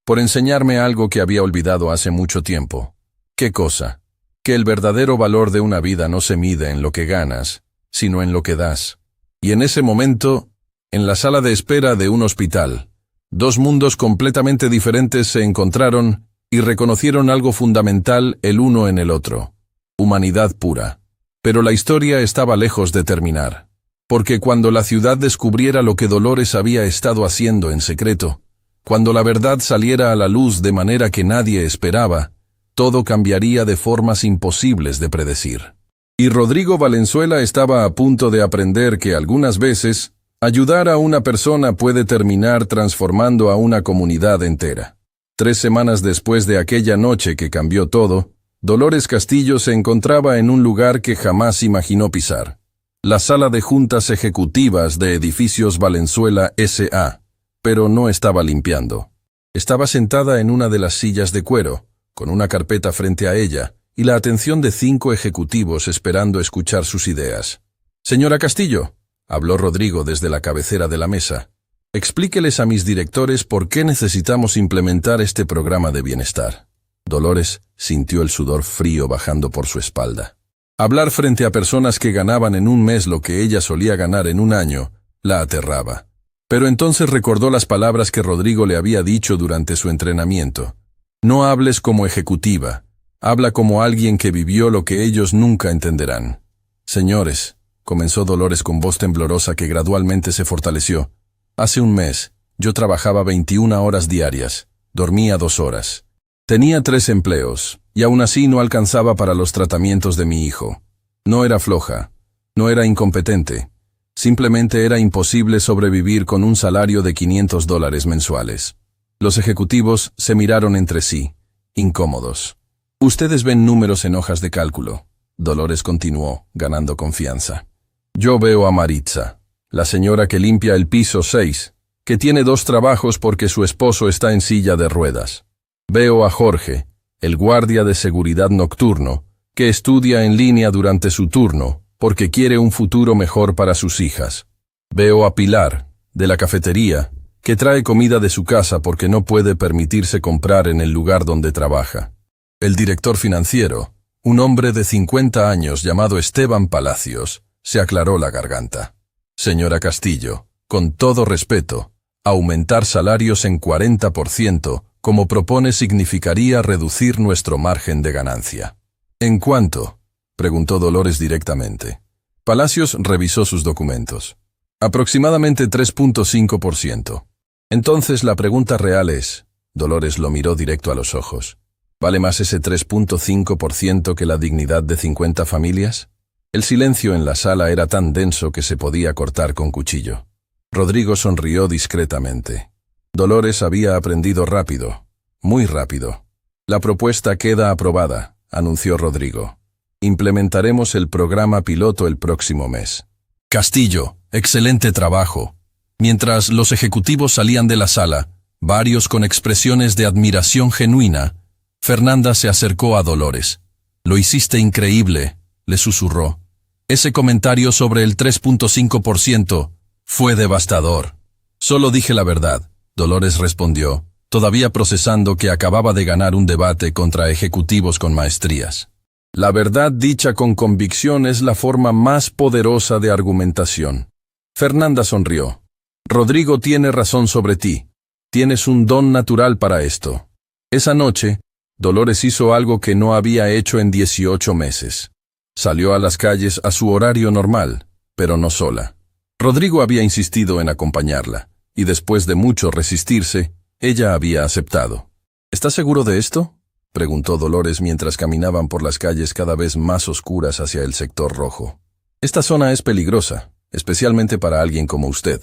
Por enseñarme algo que había olvidado hace mucho tiempo. ¿Qué cosa? Que el verdadero valor de una vida no se mide en lo que ganas, sino en lo que das. Y en ese momento, en la sala de espera de un hospital, dos mundos completamente diferentes se encontraron y reconocieron algo fundamental el uno en el otro. Humanidad pura. Pero la historia estaba lejos de terminar. Porque cuando la ciudad descubriera lo que Dolores había estado haciendo en secreto, cuando la verdad saliera a la luz de manera que nadie esperaba, todo cambiaría de formas imposibles de predecir. Y Rodrigo Valenzuela estaba a punto de aprender que algunas veces, ayudar a una persona puede terminar transformando a una comunidad entera. 3 semanas después de aquella noche que cambió todo, Dolores Castillo se encontraba en un lugar que jamás imaginó pisar. La sala de juntas ejecutivas de Edificios Valenzuela S.A., pero no estaba limpiando. Estaba sentada en una de las sillas de cuero, con una carpeta frente a ella, y la atención de 5 ejecutivos esperando escuchar sus ideas. Señora Castillo, habló Rodrigo desde la cabecera de la mesa, explíqueles a mis directores por qué necesitamos implementar este programa de bienestar. Dolores sintió el sudor frío bajando por su espalda. Hablar frente a personas que ganaban en un mes lo que ella solía ganar en un año, la aterraba. Pero entonces recordó las palabras que Rodrigo le había dicho durante su entrenamiento. No hables como ejecutiva, habla como alguien que vivió lo que ellos nunca entenderán. Señores, comenzó Dolores con voz temblorosa que gradualmente se fortaleció. Hace un mes, yo trabajaba 21 horas diarias, dormía 2 horas. Tenía 3 empleos, y aún así no alcanzaba para los tratamientos de mi hijo. No era floja, no era incompetente. Simplemente era imposible sobrevivir con un salario de $500 mensuales. Los ejecutivos se miraron entre sí, incómodos. Ustedes ven números en hojas de cálculo. Dolores continuó, ganando confianza. Yo veo a Maritza, la señora que limpia el piso 6, que tiene 2 trabajos porque su esposo está en silla de ruedas. Veo a Jorge, el guardia de seguridad nocturno, que estudia en línea durante su turno, porque quiere un futuro mejor para sus hijas. Veo a Pilar, de la cafetería, que trae comida de su casa porque no puede permitirse comprar en el lugar donde trabaja. El director financiero, un hombre de 50 años llamado Esteban Palacios, se aclaró la garganta. Señora Castillo, con todo respeto, aumentar salarios en 40%, como propone, significaría reducir nuestro margen de ganancia. ¿En cuánto?, preguntó Dolores directamente. Palacios revisó sus documentos. Aproximadamente 3.5%. Entonces la pregunta real es, Dolores lo miró directo a los ojos, ¿vale más ese 3.5% que la dignidad de 50 familias? El silencio en la sala era tan denso que se podía cortar con cuchillo. Rodrigo sonrió discretamente. Dolores había aprendido rápido, muy rápido. La propuesta queda aprobada, anunció Rodrigo. Implementaremos el programa piloto el próximo mes. Castillo, excelente trabajo. Mientras los ejecutivos salían de la sala, varios con expresiones de admiración genuina, Fernanda se acercó a Dolores. Lo hiciste increíble, le susurró. Ese comentario sobre el 3.5% fue devastador. Solo dije la verdad, Dolores respondió, todavía procesando que acababa de ganar un debate contra ejecutivos con maestrías. La verdad dicha con convicción es la forma más poderosa de argumentación. Fernanda sonrió. Rodrigo tiene razón sobre ti. Tienes un don natural para esto. Esa noche, Dolores hizo algo que no había hecho en 18 meses. Salió a las calles a su horario normal, pero no sola. Rodrigo había insistido en acompañarla, y después de mucho resistirse, ella había aceptado. ¿Estás seguro de esto?, preguntó Dolores mientras caminaban por las calles cada vez más oscuras hacia el sector rojo. Esta zona es peligrosa, especialmente para alguien como usted.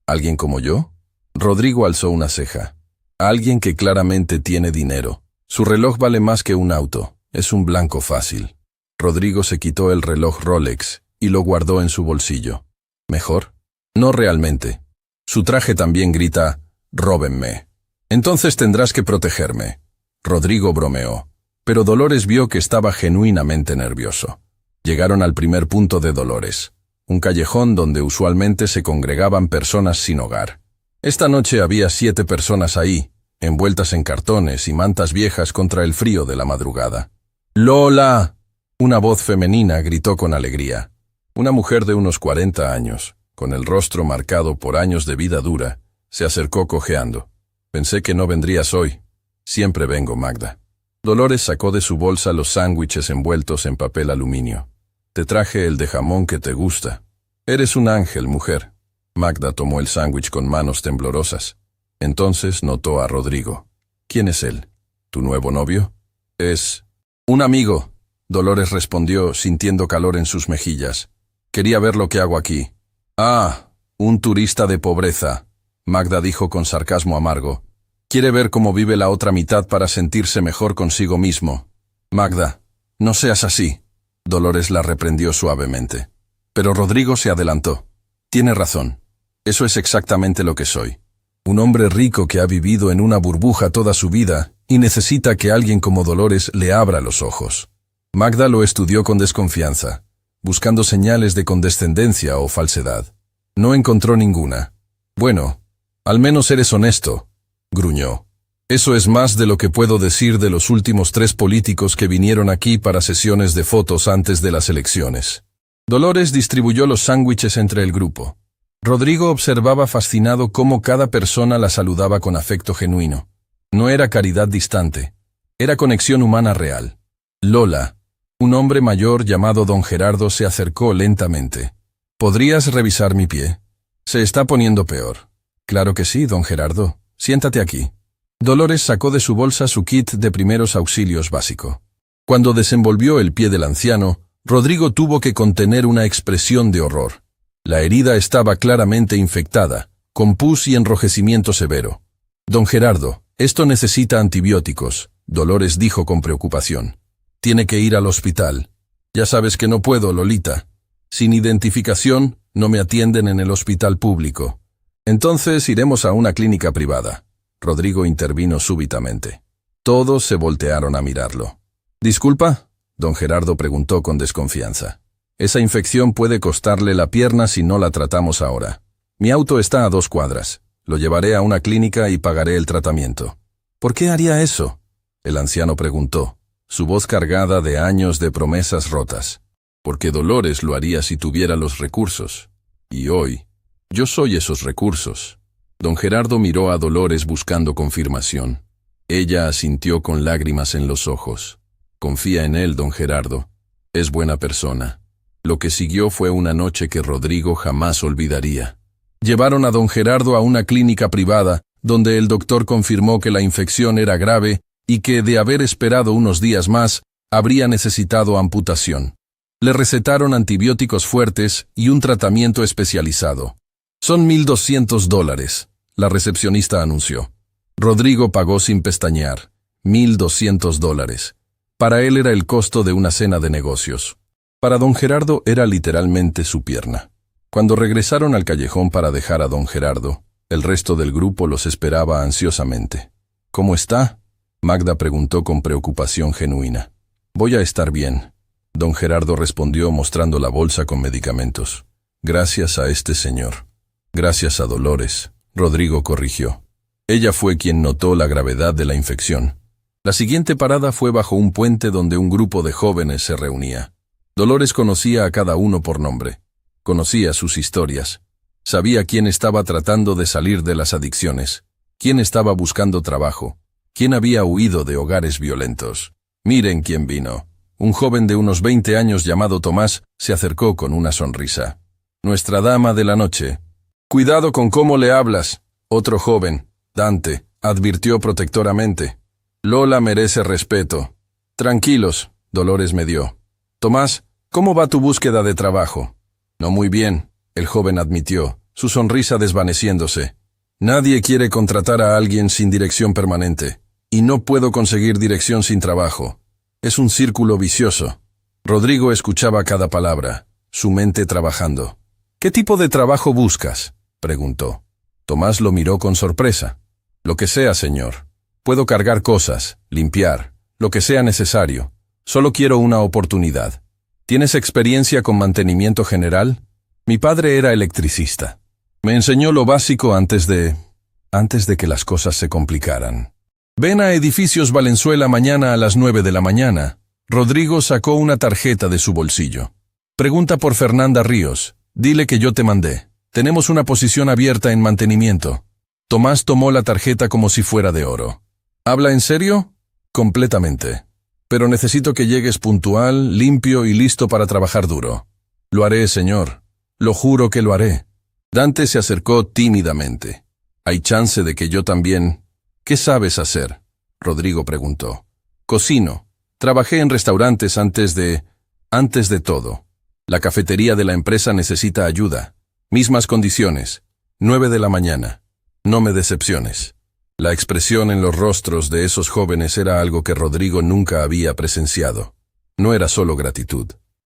¿Alguien como yo? Rodrigo alzó una ceja. Alguien que claramente tiene dinero. Su reloj vale más que un auto. Es un blanco fácil. Rodrigo se quitó el reloj Rolex y lo guardó en su bolsillo. ¿Mejor? No realmente. Su traje también grita, «Róbenme». Entonces tendrás que protegerme. Rodrigo bromeó, pero Dolores vio que estaba genuinamente nervioso. Llegaron al primer punto de Dolores, un callejón donde usualmente se congregaban personas sin hogar. Esta noche había 7 personas ahí, envueltas en cartones y mantas viejas contra el frío de la madrugada. «¡Lola!», una voz femenina gritó con alegría. Una mujer de unos 40 años, con el rostro marcado por años de vida dura, se acercó cojeando. «Pensé que no vendrías hoy. Siempre vengo, Magda». Dolores sacó de su bolsa los sándwiches envueltos en papel aluminio. «Te traje el de jamón que te gusta. Eres un ángel, mujer». Magda tomó el sándwich con manos temblorosas. Entonces notó a Rodrigo. «¿Quién es él? ¿Tu nuevo novio?» «Es un amigo», Dolores respondió, sintiendo calor en sus mejillas. «Quería ver lo que hago aquí». «Ah, un turista de pobreza», Magda dijo con sarcasmo amargo. «Quiere ver cómo vive la otra mitad para sentirse mejor consigo mismo». «Magda, no seas así», Dolores la reprendió suavemente. Pero Rodrigo se adelantó. «Tiene razón. Eso es exactamente lo que soy. Un hombre rico que ha vivido en una burbuja toda su vida y necesita que alguien como Dolores le abra los ojos». Magda lo estudió con desconfianza, buscando señales de condescendencia o falsedad. No encontró ninguna. «Bueno, al menos eres honesto», gruñó. «Eso es más de lo que puedo decir de los últimos 3 políticos que vinieron aquí para sesiones de fotos antes de las elecciones». Dolores distribuyó los sándwiches entre el grupo. Rodrigo observaba fascinado cómo cada persona la saludaba con afecto genuino. No era caridad distante, era conexión humana real. Lola, un hombre mayor llamado don Gerardo, se acercó lentamente. «¿Podrías revisar mi pie? Se está poniendo peor». «Claro que sí, don Gerardo. Siéntate aquí». Dolores sacó de su bolsa su kit de primeros auxilios básico. Cuando desenvolvió el pie del anciano, Rodrigo tuvo que contener una expresión de horror. La herida estaba claramente infectada, con pus y enrojecimiento severo. «Don Gerardo, esto necesita antibióticos», Dolores dijo con preocupación. «Tiene que ir al hospital». «Ya sabes que no puedo, Lolita. Sin identificación, no me atienden en el hospital público». «Entonces iremos a una clínica privada». Rodrigo intervino súbitamente. Todos se voltearon a mirarlo. «¿Disculpa?», don Gerardo preguntó con desconfianza. «Esa infección puede costarle la pierna si no la tratamos ahora. Mi auto está a 2 cuadras. Lo llevaré a una clínica y pagaré el tratamiento». «¿Por qué haría eso?», el anciano preguntó, su voz cargada de años de promesas rotas. «Porque Dolores lo haría si tuviera los recursos. Y hoy, yo soy esos recursos». Don Gerardo miró a Dolores buscando confirmación. Ella asintió con lágrimas en los ojos. «Confía en él, don Gerardo. Es buena persona». Lo que siguió fue una noche que Rodrigo jamás olvidaría. Llevaron a don Gerardo a una clínica privada, donde el doctor confirmó que la infección era grave y que, de haber esperado unos días más, habría necesitado amputación. Le recetaron antibióticos fuertes y un tratamiento especializado. «Son $1,200», la recepcionista anunció. Rodrigo pagó sin pestañear. $1,200. Para él era el costo de una cena de negocios. Para don Gerardo era literalmente su pierna. Cuando regresaron al callejón para dejar a don Gerardo, el resto del grupo los esperaba ansiosamente. «¿Cómo está?», Magda preguntó con preocupación genuina. «Voy a estar bien», don Gerardo respondió mostrando la bolsa con medicamentos. «Gracias a este señor». «Gracias a Dolores», Rodrigo corrigió. Ella fue quien notó la gravedad de la infección. La siguiente parada fue bajo un puente donde un grupo de jóvenes se reunía. Dolores conocía a cada uno por nombre. Conocía sus historias. Sabía quién estaba tratando de salir de las adicciones, quién estaba buscando trabajo, quién había huido de hogares violentos. Miren quién vino. Un joven de unos 20 años llamado Tomás se acercó con una sonrisa. «Nuestra dama de la noche». «Cuidado con cómo le hablas». Otro joven, Dante, advirtió protectoramente. «Lola merece respeto». «Tranquilos», Dolores medió. «Tomás, ¿cómo va tu búsqueda de trabajo?» «No muy bien», el joven admitió, su sonrisa desvaneciéndose. «Nadie quiere contratar a alguien sin dirección permanente, y no puedo conseguir dirección sin trabajo. Es un círculo vicioso». Rodrigo escuchaba cada palabra, su mente trabajando. «¿Qué tipo de trabajo buscas?», preguntó. Tomás lo miró con sorpresa. «Lo que sea, señor. Puedo cargar cosas, limpiar, lo que sea necesario. Solo quiero una oportunidad». «¿Tienes experiencia con mantenimiento general?» «Mi padre era electricista. Me enseñó lo básico antes de que las cosas se complicaran». «Ven a Edificios Valenzuela mañana a las 9 de la mañana». Rodrigo sacó una tarjeta de su bolsillo. «Pregunta por Fernanda Ríos. Dile que yo te mandé. Tenemos una posición abierta en mantenimiento». Tomás tomó la tarjeta como si fuera de oro. «¿Habla en serio?» «Completamente. Pero necesito que llegues puntual, limpio y listo para trabajar duro». «Lo haré, señor. Lo juro que lo haré». Dante se acercó tímidamente. «¿Hay chance de que yo también...?» «¿Qué sabes hacer?», Rodrigo preguntó. «Cocino. Trabajé en restaurantes antes de todo. La cafetería de la empresa necesita ayuda. Mismas condiciones. 9 de la mañana. No me decepciones». La expresión en los rostros de esos jóvenes era algo que Rodrigo nunca había presenciado. No era solo gratitud.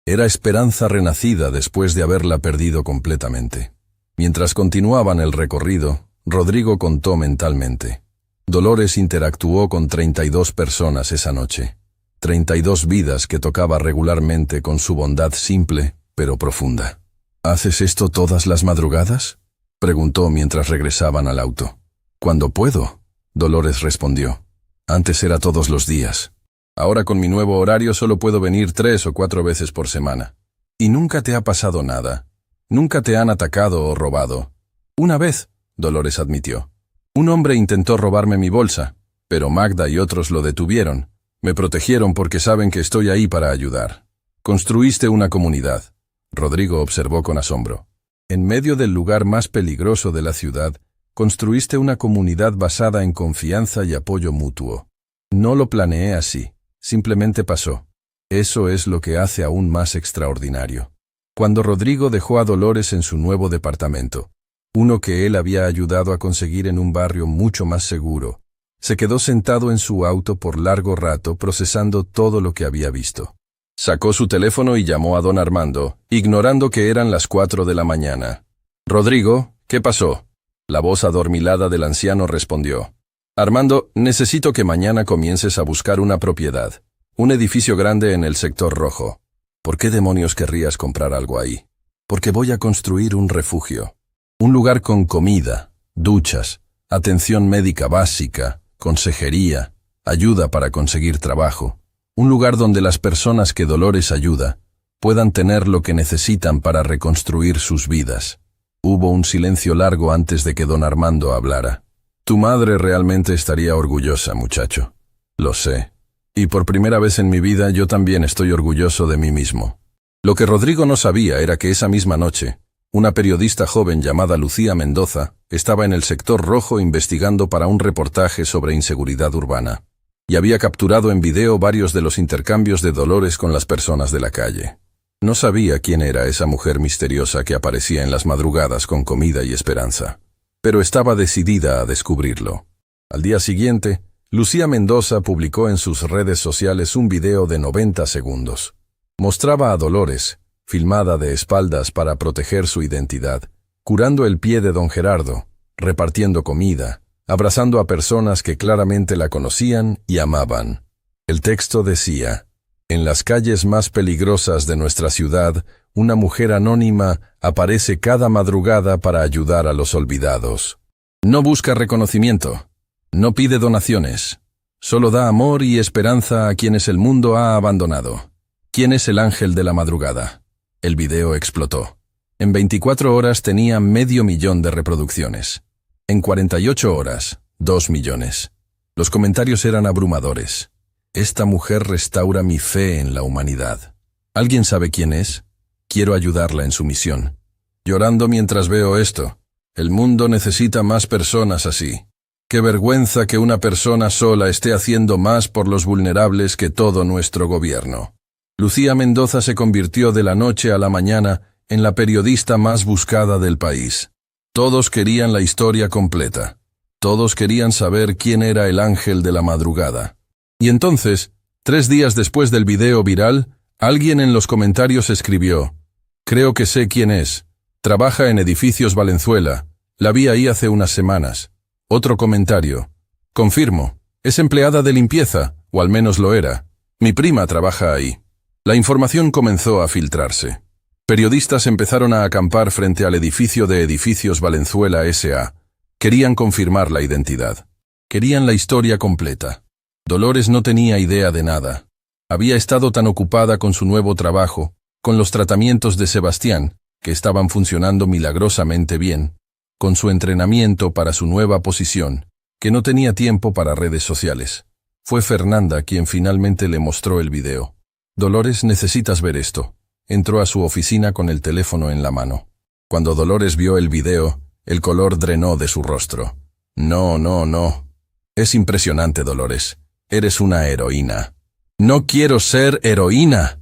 Era esperanza renacida después de haberla perdido completamente. Mientras continuaban el recorrido, Rodrigo contó mentalmente. Dolores interactuó con 32 personas esa noche. 32 vidas que tocaba regularmente con su bondad simple, pero profunda. «¿Haces esto todas las madrugadas?», preguntó mientras regresaban al auto. «Cuando puedo», Dolores respondió. «Antes era todos los días. Ahora con mi nuevo horario solo puedo venir 3 o 4 veces por semana». «¿Y nunca te ha pasado nada? ¿Nunca te han atacado o robado?» «Una vez», Dolores admitió. «Un hombre intentó robarme mi bolsa, pero Magda y otros lo detuvieron. Me protegieron porque saben que estoy ahí para ayudar». «Construiste una comunidad», Rodrigo observó con asombro. «En medio del lugar más peligroso de la ciudad, construiste una comunidad basada en confianza y apoyo mutuo». «No lo planeé así, simplemente pasó. Eso es lo que hace aún más extraordinario». Cuando Rodrigo dejó a Dolores en su nuevo departamento, uno que él había ayudado a conseguir en un barrio mucho más seguro, se quedó sentado en su auto por largo rato procesando todo lo que había visto. Sacó su teléfono y llamó a don Armando, ignorando que eran las 4 de la mañana. «Rodrigo, ¿qué pasó?». La voz adormilada del anciano respondió. «Armando, necesito que mañana comiences a buscar una propiedad, un edificio grande en el sector rojo». «¿Por qué demonios querrías comprar algo ahí?». «Porque voy a construir un refugio. Un lugar con comida, duchas, atención médica básica, consejería, ayuda para conseguir trabajo. Un lugar donde las personas que Dolores ayuda puedan tener lo que necesitan para reconstruir sus vidas». Hubo un silencio largo antes de que don Armando hablara. «Tu madre realmente estaría orgullosa, muchacho». «Lo sé. Y por primera vez en mi vida yo también estoy orgulloso de mí mismo». Lo que Rodrigo no sabía era que esa misma noche, Una periodista joven llamada Lucía Mendoza estaba en el sector rojo investigando para un reportaje sobre inseguridad urbana, y había capturado en video varios de los intercambios de Dolores con las personas de la calle. No sabía quién era esa mujer misteriosa que aparecía en las madrugadas con comida y esperanza, pero estaba decidida a descubrirlo. Al día siguiente, Lucía Mendoza publicó en sus redes sociales un video de 90 segundos. Mostraba a Dolores, filmada de espaldas para proteger su identidad, curando el pie de don Gerardo, repartiendo comida, abrazando a personas que claramente la conocían y amaban. El texto decía: en las calles más peligrosas de nuestra ciudad, una mujer anónima aparece cada madrugada para ayudar a los olvidados. No busca reconocimiento, no pide donaciones, solo da amor y esperanza a quienes el mundo ha abandonado. ¿Quién es el ángel de la madrugada? El video explotó. En 24 horas tenía 500.000 de reproducciones. En 48 horas, 2 millones. Los comentarios eran abrumadores. Esta mujer restaura mi fe en la humanidad. ¿Alguien sabe quién es? Quiero ayudarla en su misión. Llorando mientras veo esto. El mundo necesita más personas así. Qué vergüenza que una persona sola esté haciendo más por los vulnerables que todo nuestro gobierno. Lucía Mendoza se convirtió de la noche a la mañana en la periodista más buscada del país. Todos querían la historia completa. Todos querían saber quién era el ángel de la madrugada. Y entonces, 3 días después del video viral, alguien en los comentarios escribió: creo que sé quién es. Trabaja en Edificios Valenzuela. La vi ahí hace unas semanas. Otro comentario: confirmo, es empleada de limpieza, o al menos lo era. Mi prima trabaja ahí. La información comenzó a filtrarse. Periodistas empezaron a acampar frente al edificio de Edificios Valenzuela S.A. Querían confirmar la identidad. Querían la historia completa. Dolores no tenía idea de nada. Había estado tan ocupada con su nuevo trabajo, con los tratamientos de Sebastián, que estaban funcionando milagrosamente bien, con su entrenamiento para su nueva posición, que no tenía tiempo para redes sociales. Fue Fernanda quien finalmente le mostró el video. Dolores, necesitas ver esto. Entró a su oficina con el teléfono en la mano. Cuando Dolores vio el video, el color drenó de su rostro. No. Es impresionante, Dolores. Eres una heroína. No quiero ser heroína,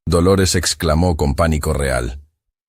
Dolores exclamó con pánico real.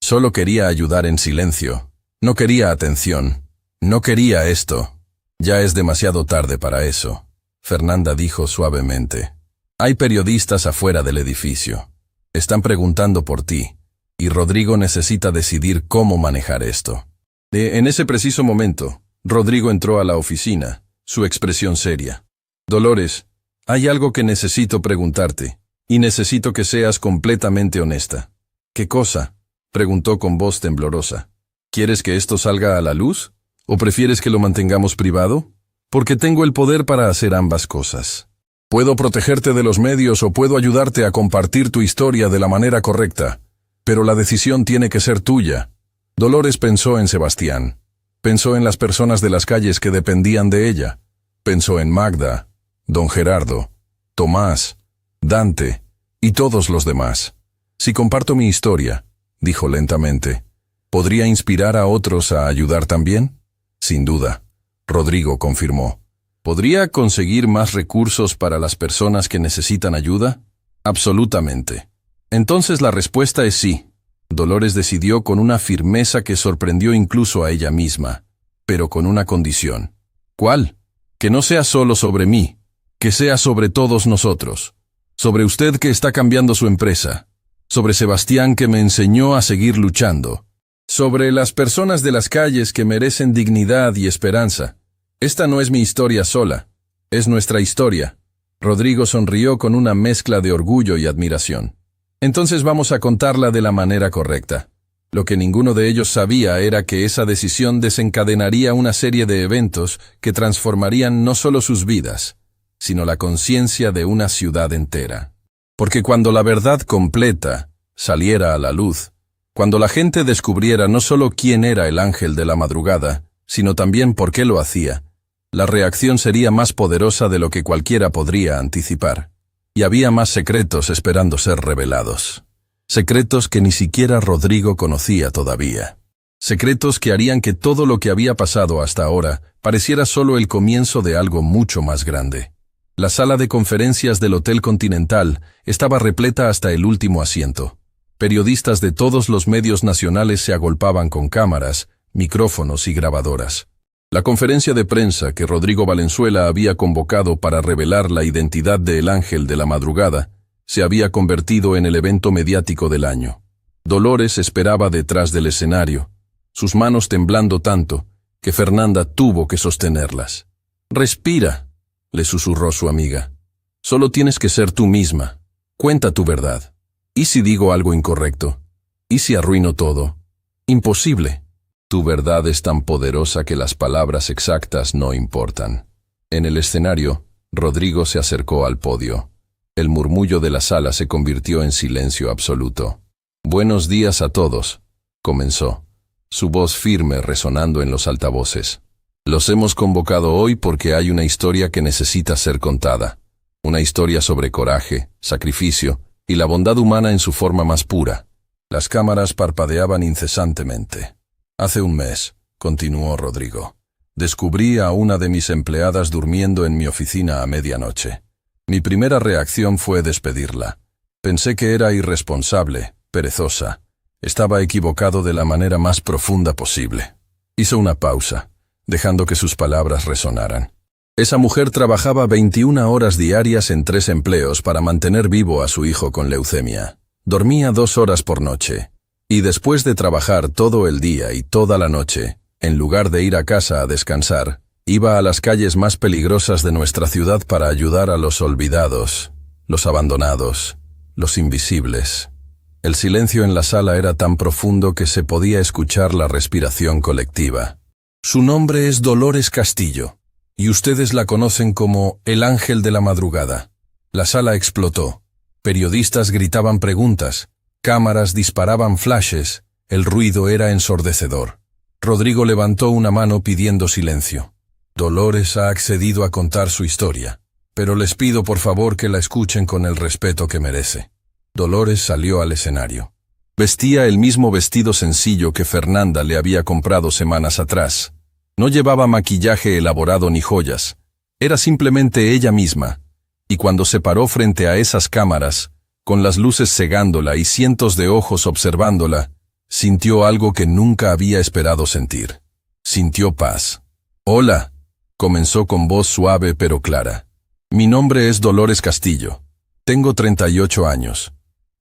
Solo quería ayudar en silencio. No quería atención. No quería esto. Ya es demasiado tarde para eso, Fernanda dijo suavemente. Hay periodistas afuera del edificio. Están preguntando por ti, y Rodrigo necesita decidir cómo manejar esto. En ese preciso momento, Rodrigo entró a la oficina, su expresión seria. Dolores, hay algo que necesito preguntarte, y necesito que seas completamente honesta. ¿Qué cosa?, preguntó con voz temblorosa. ¿Quieres que esto salga a la luz? ¿O prefieres que lo mantengamos privado? Porque tengo el poder para hacer ambas cosas. Puedo protegerte de los medios o puedo ayudarte a compartir tu historia de la manera correcta, pero la decisión tiene que ser tuya. Dolores pensó en Sebastián. Pensó en las personas de las calles que dependían de ella. Pensó en Magda, don Gerardo, Tomás, Dante y todos los demás. Si comparto mi historia, dijo lentamente, ¿podría inspirar a otros a ayudar también? Sin duda, Rodrigo confirmó. ¿Podría conseguir más recursos para las personas que necesitan ayuda? Absolutamente. Entonces la respuesta es sí. Dolores decidió con una firmeza que sorprendió incluso a ella misma, pero con una condición. ¿Cuál? Que no sea solo sobre mí, que sea sobre todos nosotros. Sobre usted que está cambiando su empresa. Sobre Sebastián que me enseñó a seguir luchando. Sobre las personas de las calles que merecen dignidad y esperanza. Esta no es mi historia sola, es nuestra historia. Rodrigo sonrió con una mezcla de orgullo y admiración. Entonces vamos a contarla de la manera correcta. Lo que ninguno de ellos sabía era que esa decisión desencadenaría una serie de eventos que transformarían no solo sus vidas, sino la conciencia de una ciudad entera. Porque cuando la verdad completa saliera a la luz, cuando la gente descubriera no solo quién era el ángel de la madrugada, sino también por qué lo hacía, la reacción sería más poderosa de lo que cualquiera podría anticipar. Y había más secretos esperando ser revelados. Secretos que ni siquiera Rodrigo conocía todavía. Secretos que harían que todo lo que había pasado hasta ahora pareciera solo el comienzo de algo mucho más grande. La sala de conferencias del Hotel Continental estaba repleta hasta el último asiento. Periodistas de todos los medios nacionales se agolpaban con cámaras, micrófonos y grabadoras. La conferencia de prensa que Rodrigo Valenzuela había convocado para revelar la identidad del ángel de la madrugada se había convertido en el evento mediático del año. Dolores esperaba detrás del escenario, sus manos temblando tanto que Fernanda tuvo que sostenerlas. «Respira», le susurró su amiga. «Solo tienes que ser tú misma. Cuenta tu verdad. ¿Y si digo algo incorrecto? ¿Y si arruino todo? Imposible. Tu verdad es tan poderosa que las palabras exactas no importan». En el escenario, Rodrigo se acercó al podio. El murmullo de la sala se convirtió en silencio absoluto. «Buenos días a todos», comenzó, su voz firme resonando en los altavoces. «Los hemos convocado hoy porque hay una historia que necesita ser contada. Una historia sobre coraje, sacrificio y la bondad humana en su forma más pura». Las cámaras parpadeaban incesantemente. «Hace un mes», continuó Rodrigo, «descubrí a una de mis empleadas durmiendo en mi oficina a medianoche. Mi primera reacción fue despedirla. Pensé que era irresponsable, perezosa. Estaba equivocado de la manera más profunda posible». Hizo una pausa, dejando que sus palabras resonaran. Esa mujer trabajaba 21 horas diarias en 3 empleos para mantener vivo a su hijo con leucemia. Dormía 2 horas por noche. Y después de trabajar todo el día y toda la noche, en lugar de ir a casa a descansar, iba a las calles más peligrosas de nuestra ciudad para ayudar a los olvidados, los abandonados, los invisibles. El silencio en la sala era tan profundo que se podía escuchar la respiración colectiva. «Su nombre es Dolores Castillo, y ustedes la conocen como el ángel de la madrugada». La sala explotó. Periodistas gritaban preguntas, cámaras disparaban flashes, el ruido era ensordecedor. Rodrigo levantó una mano pidiendo silencio. «Dolores ha accedido a contar su historia, pero les pido por favor que la escuchen con el respeto que merece». Dolores salió al escenario. Vestía el mismo vestido sencillo que Fernanda le había comprado semanas atrás. No llevaba maquillaje elaborado ni joyas. Era simplemente ella misma. Y cuando se paró frente a esas cámaras, con las luces cegándola y cientos de ojos observándola, sintió algo que nunca había esperado sentir. Sintió paz. «Hola», comenzó con voz suave pero clara. «Mi nombre es Dolores Castillo. Tengo 38 años.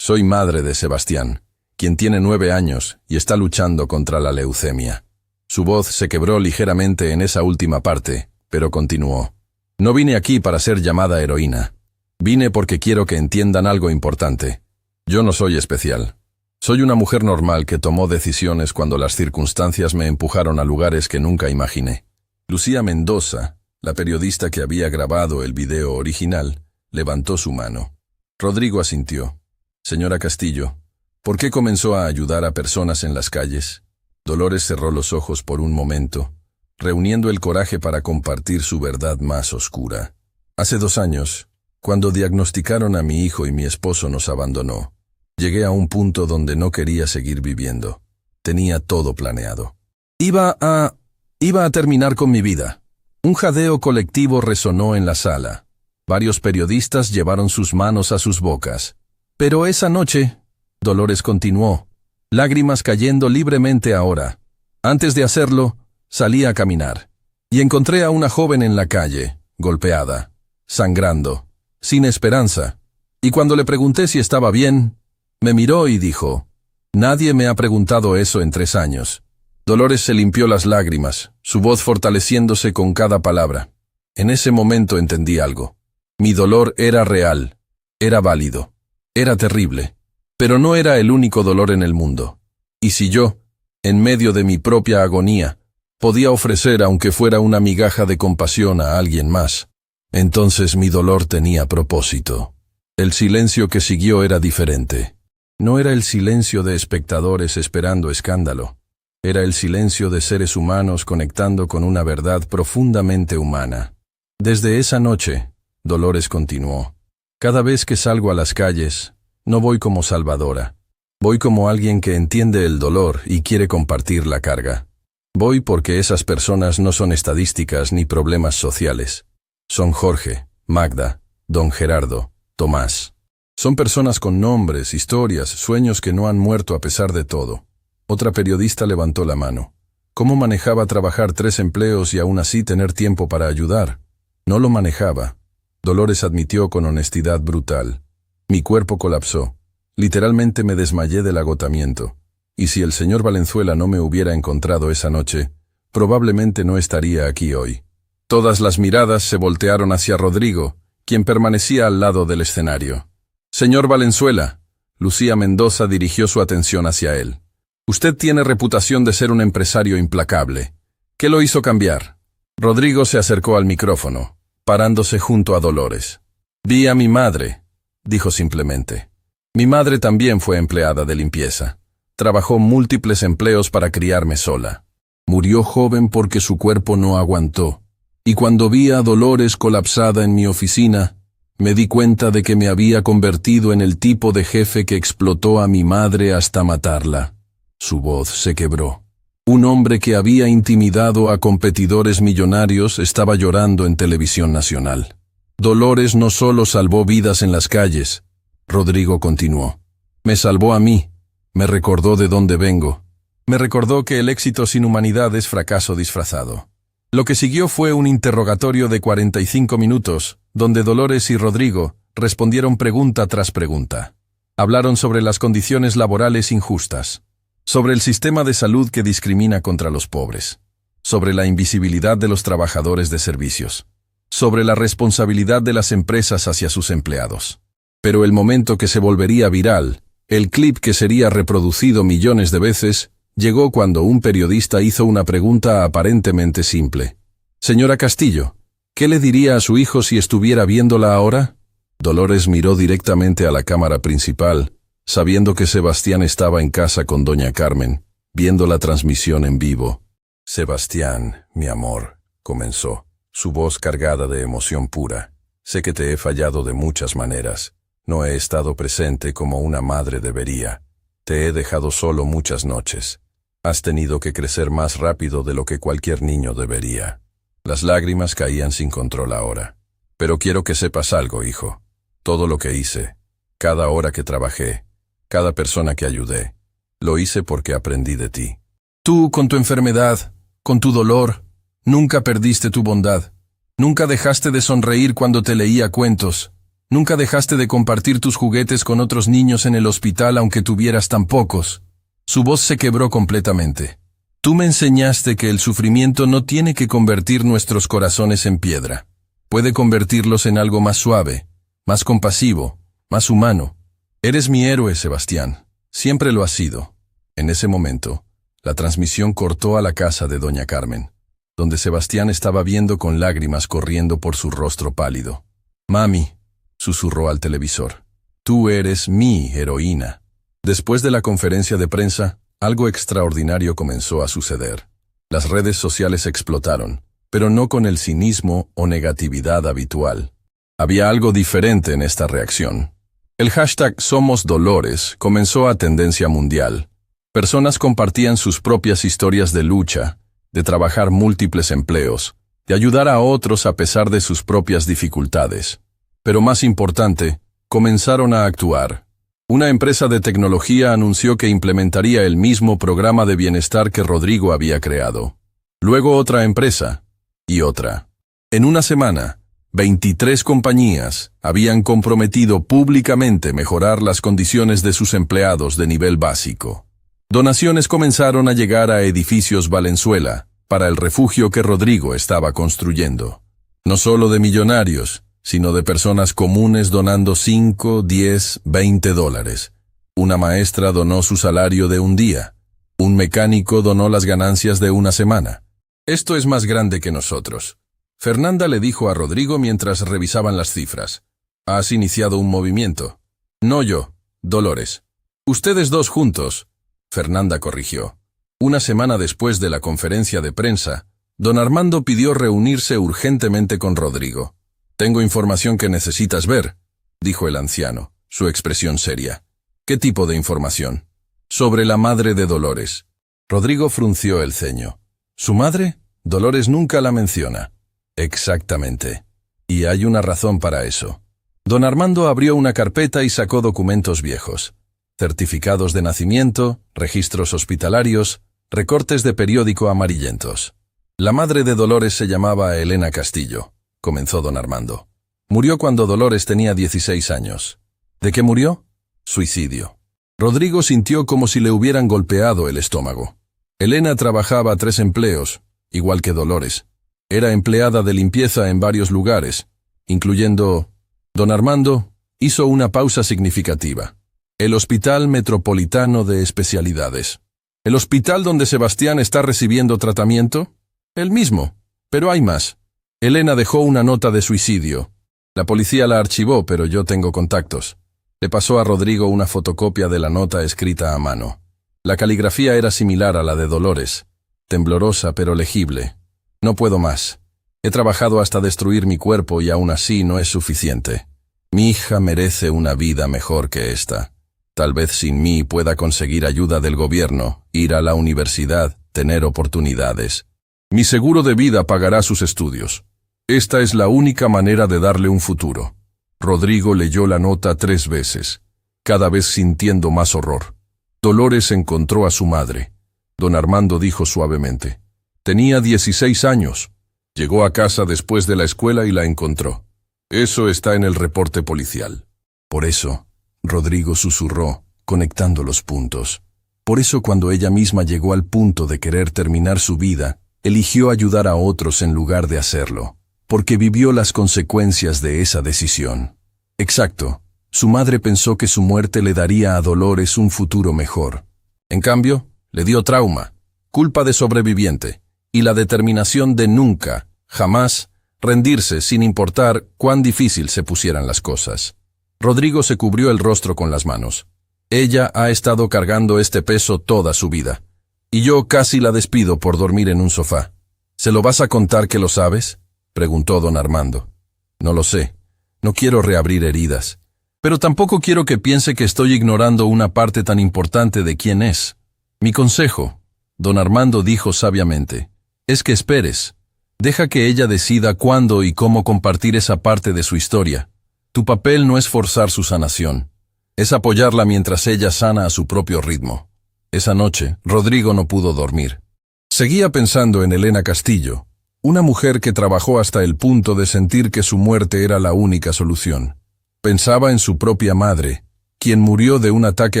Soy madre de Sebastián, quien tiene 9 años y está luchando contra la leucemia». Su voz se quebró ligeramente en esa última parte, pero continuó. «No vine aquí para ser llamada heroína. Vine porque quiero que entiendan algo importante. Yo no soy especial. Soy una mujer normal que tomó decisiones cuando las circunstancias me empujaron a lugares que nunca imaginé». Lucía Mendoza, la periodista que había grabado el video original, levantó su mano. Rodrigo asintió. «Señora Castillo, ¿por qué comenzó a ayudar a personas en las calles?». Dolores cerró los ojos por un momento, reuniendo el coraje para compartir su verdad más oscura. «Hace 2 años, cuando diagnosticaron a mi hijo y mi esposo nos abandonó, llegué a un punto donde no quería seguir viviendo. Tenía todo planeado. Iba a terminar con mi vida». Un jadeo colectivo resonó en la sala. Varios periodistas llevaron sus manos a sus bocas. «Pero esa noche», Dolores continuó, lágrimas cayendo libremente ahora. «Antes de hacerlo, salí a caminar. Y encontré a una joven en la calle, golpeada, sangrando, sin esperanza. Y cuando le pregunté si estaba bien, me miró y dijo, «Nadie me ha preguntado eso en 3 años». Dolores se limpió las lágrimas, su voz fortaleciéndose con cada palabra. En ese momento entendí algo. Mi dolor era real, era válido, era terrible, pero no era el único dolor en el mundo. Y si yo, en medio de mi propia agonía, podía ofrecer aunque fuera una migaja de compasión a alguien más, entonces mi dolor tenía propósito. El silencio que siguió era diferente. No era el silencio de espectadores esperando escándalo. Era el silencio de seres humanos conectando con una verdad profundamente humana. Desde esa noche, Dolores continuó, cada vez que salgo a las calles, no voy como salvadora. Voy como alguien que entiende el dolor y quiere compartir la carga. Voy porque esas personas no son estadísticas ni problemas sociales. Son Jorge, Magda, don Gerardo, Tomás. Son personas con nombres, historias, sueños que no han muerto a pesar de todo. Otra periodista levantó la mano. ¿Cómo manejaba trabajar 3 empleos y aún así tener tiempo para ayudar? No lo manejaba. Dolores admitió con honestidad brutal. Mi cuerpo colapsó. Literalmente me desmayé del agotamiento. Y si el señor Valenzuela no me hubiera encontrado esa noche, probablemente no estaría aquí hoy. Todas las miradas se voltearon hacia Rodrigo, quien permanecía al lado del escenario. Señor Valenzuela, Lucía Mendoza dirigió su atención hacia él. Usted tiene reputación de ser un empresario implacable. ¿Qué lo hizo cambiar? Rodrigo se acercó al micrófono, parándose junto a Dolores. Vi a mi madre, dijo simplemente. Mi madre también fue empleada de limpieza. Trabajó múltiples empleos para criarme sola. Murió joven porque su cuerpo no aguantó. Y cuando vi a Dolores colapsada en mi oficina, me di cuenta de que me había convertido en el tipo de jefe que explotó a mi madre hasta matarla. Su voz se quebró. Un hombre que había intimidado a competidores millonarios estaba llorando en televisión nacional. Dolores no solo salvó vidas en las calles, Rodrigo continuó. Me salvó a mí, me recordó de dónde vengo. Me recordó que el éxito sin humanidad es fracaso disfrazado. Lo que siguió fue un interrogatorio de 45 minutos, donde Dolores y Rodrigo respondieron pregunta tras pregunta. Hablaron sobre las condiciones laborales injustas, sobre el sistema de salud que discrimina contra los pobres, sobre la invisibilidad de los trabajadores de servicios, sobre la responsabilidad de las empresas hacia sus empleados. Pero el momento que se volvería viral, el clip que sería reproducido millones de veces, llegó cuando un periodista hizo una pregunta aparentemente simple. Señora Castillo, ¿qué le diría a su hijo si estuviera viéndola ahora? Dolores miró directamente a la cámara principal, sabiendo que Sebastián estaba en casa con doña Carmen, viendo la transmisión en vivo. Sebastián, mi amor, comenzó, su voz cargada de emoción pura. Sé que te he fallado de muchas maneras. No he estado presente como una madre debería. Te he dejado solo muchas noches. Has tenido que crecer más rápido de lo que cualquier niño debería. Las lágrimas caían sin control ahora. Pero quiero que sepas algo, hijo. Todo lo que hice, cada hora que trabajé, cada persona que ayudé, lo hice porque aprendí de ti. Tú, con tu enfermedad, con tu dolor, nunca perdiste tu bondad. Nunca dejaste de sonreír cuando te leía cuentos. Nunca dejaste de compartir tus juguetes con otros niños en el hospital aunque tuvieras tan pocos. Su voz se quebró completamente. Tú me enseñaste que el sufrimiento no tiene que convertir nuestros corazones en piedra. Puede convertirlos en algo más suave, más compasivo, más humano. Eres mi héroe, Sebastián. Siempre lo has sido. En ese momento, la transmisión cortó a la casa de doña Carmen, donde Sebastián estaba viendo con lágrimas corriendo por su rostro pálido. Mami, susurró al televisor. Tú eres mi heroína. Después de la conferencia de prensa, algo extraordinario comenzó a suceder. Las redes sociales explotaron, pero no con el cinismo o negatividad habitual. Había algo diferente en esta reacción. El hashtag Somos Dolores comenzó a tendencia mundial. Personas compartían sus propias historias de lucha, de trabajar múltiples empleos, de ayudar a otros a pesar de sus propias dificultades. Pero más importante, comenzaron a actuar. Una empresa de tecnología anunció que implementaría el mismo programa de bienestar que Rodrigo había creado. Luego otra empresa, y otra. En una semana, 23 compañías habían comprometido públicamente mejorar las condiciones de sus empleados de nivel básico. Donaciones comenzaron a llegar a Edificios Valenzuela, para el refugio que Rodrigo estaba construyendo. No solo de millonarios, sino de personas comunes donando 5, 10, 20 dólares. Una maestra donó su salario de un día. Un mecánico donó las ganancias de una semana. Esto es más grande que nosotros. Fernanda le dijo a Rodrigo mientras revisaban las cifras. Has iniciado un movimiento. No yo, Dolores. Ustedes dos juntos. Fernanda corrigió. Una semana después de la conferencia de prensa, don Armando pidió reunirse urgentemente con Rodrigo. Tengo información que necesitas ver, dijo el anciano, su expresión seria. ¿Qué tipo de información? Sobre la madre de Dolores. Rodrigo frunció el ceño. ¿Su madre? Dolores nunca la menciona. Exactamente. Y hay una razón para eso. Don Armando abrió una carpeta y sacó documentos viejos. Certificados de nacimiento, registros hospitalarios, recortes de periódico amarillentos. La madre de Dolores se llamaba Elena Castillo, comenzó don Armando. Murió cuando Dolores tenía 16 años. ¿De qué murió? Suicidio. Rodrigo sintió como si le hubieran golpeado el estómago. Elena trabajaba 3 empleos, igual que Dolores. Era empleada de limpieza en varios lugares, incluyendo... Don Armando hizo una pausa significativa. El Hospital Metropolitano de Especialidades. ¿El hospital donde Sebastián está recibiendo tratamiento? El mismo, pero hay más. Elena dejó una nota de suicidio. La policía la archivó, pero yo tengo contactos. Le pasó a Rodrigo una fotocopia de la nota escrita a mano. La caligrafía era similar a la de Dolores, temblorosa pero legible. No puedo más. He trabajado hasta destruir mi cuerpo y aún así no es suficiente. Mi hija merece una vida mejor que esta. Tal vez sin mí pueda conseguir ayuda del gobierno, ir a la universidad, tener oportunidades. Mi seguro de vida pagará sus estudios. Esta es la única manera de darle un futuro. Rodrigo leyó la nota 3 veces, cada vez sintiendo más horror. Dolores encontró a su madre. Don Armando dijo suavemente. Tenía 16 años. Llegó a casa después de la escuela y la encontró. Eso está en el reporte policial. Por eso, Rodrigo susurró, conectando los puntos. Por eso cuando ella misma llegó al punto de querer terminar su vida, eligió ayudar a otros en lugar de hacerlo, porque vivió las consecuencias de esa decisión. Exacto, su madre pensó que su muerte le daría a Dolores un futuro mejor. En cambio, le dio trauma, culpa de sobreviviente, y la determinación de nunca, jamás, rendirse sin importar cuán difícil se pusieran las cosas. Rodrigo se cubrió el rostro con las manos. Ella ha estado cargando este peso toda su vida. Y yo casi la despido por dormir en un sofá. ¿Se lo vas a contar que lo sabes?, preguntó don Armando. No lo sé. No quiero reabrir heridas. Pero tampoco quiero que piense que estoy ignorando una parte tan importante de quién es. Mi consejo, don Armando dijo sabiamente, es que esperes. Deja que ella decida cuándo y cómo compartir esa parte de su historia. Tu papel no es forzar su sanación. Es apoyarla mientras ella sana a su propio ritmo. Esa noche, Rodrigo no pudo dormir. Seguía pensando en Elena Castillo, una mujer que trabajó hasta el punto de sentir que su muerte era la única solución. Pensaba en su propia madre, quien murió de un ataque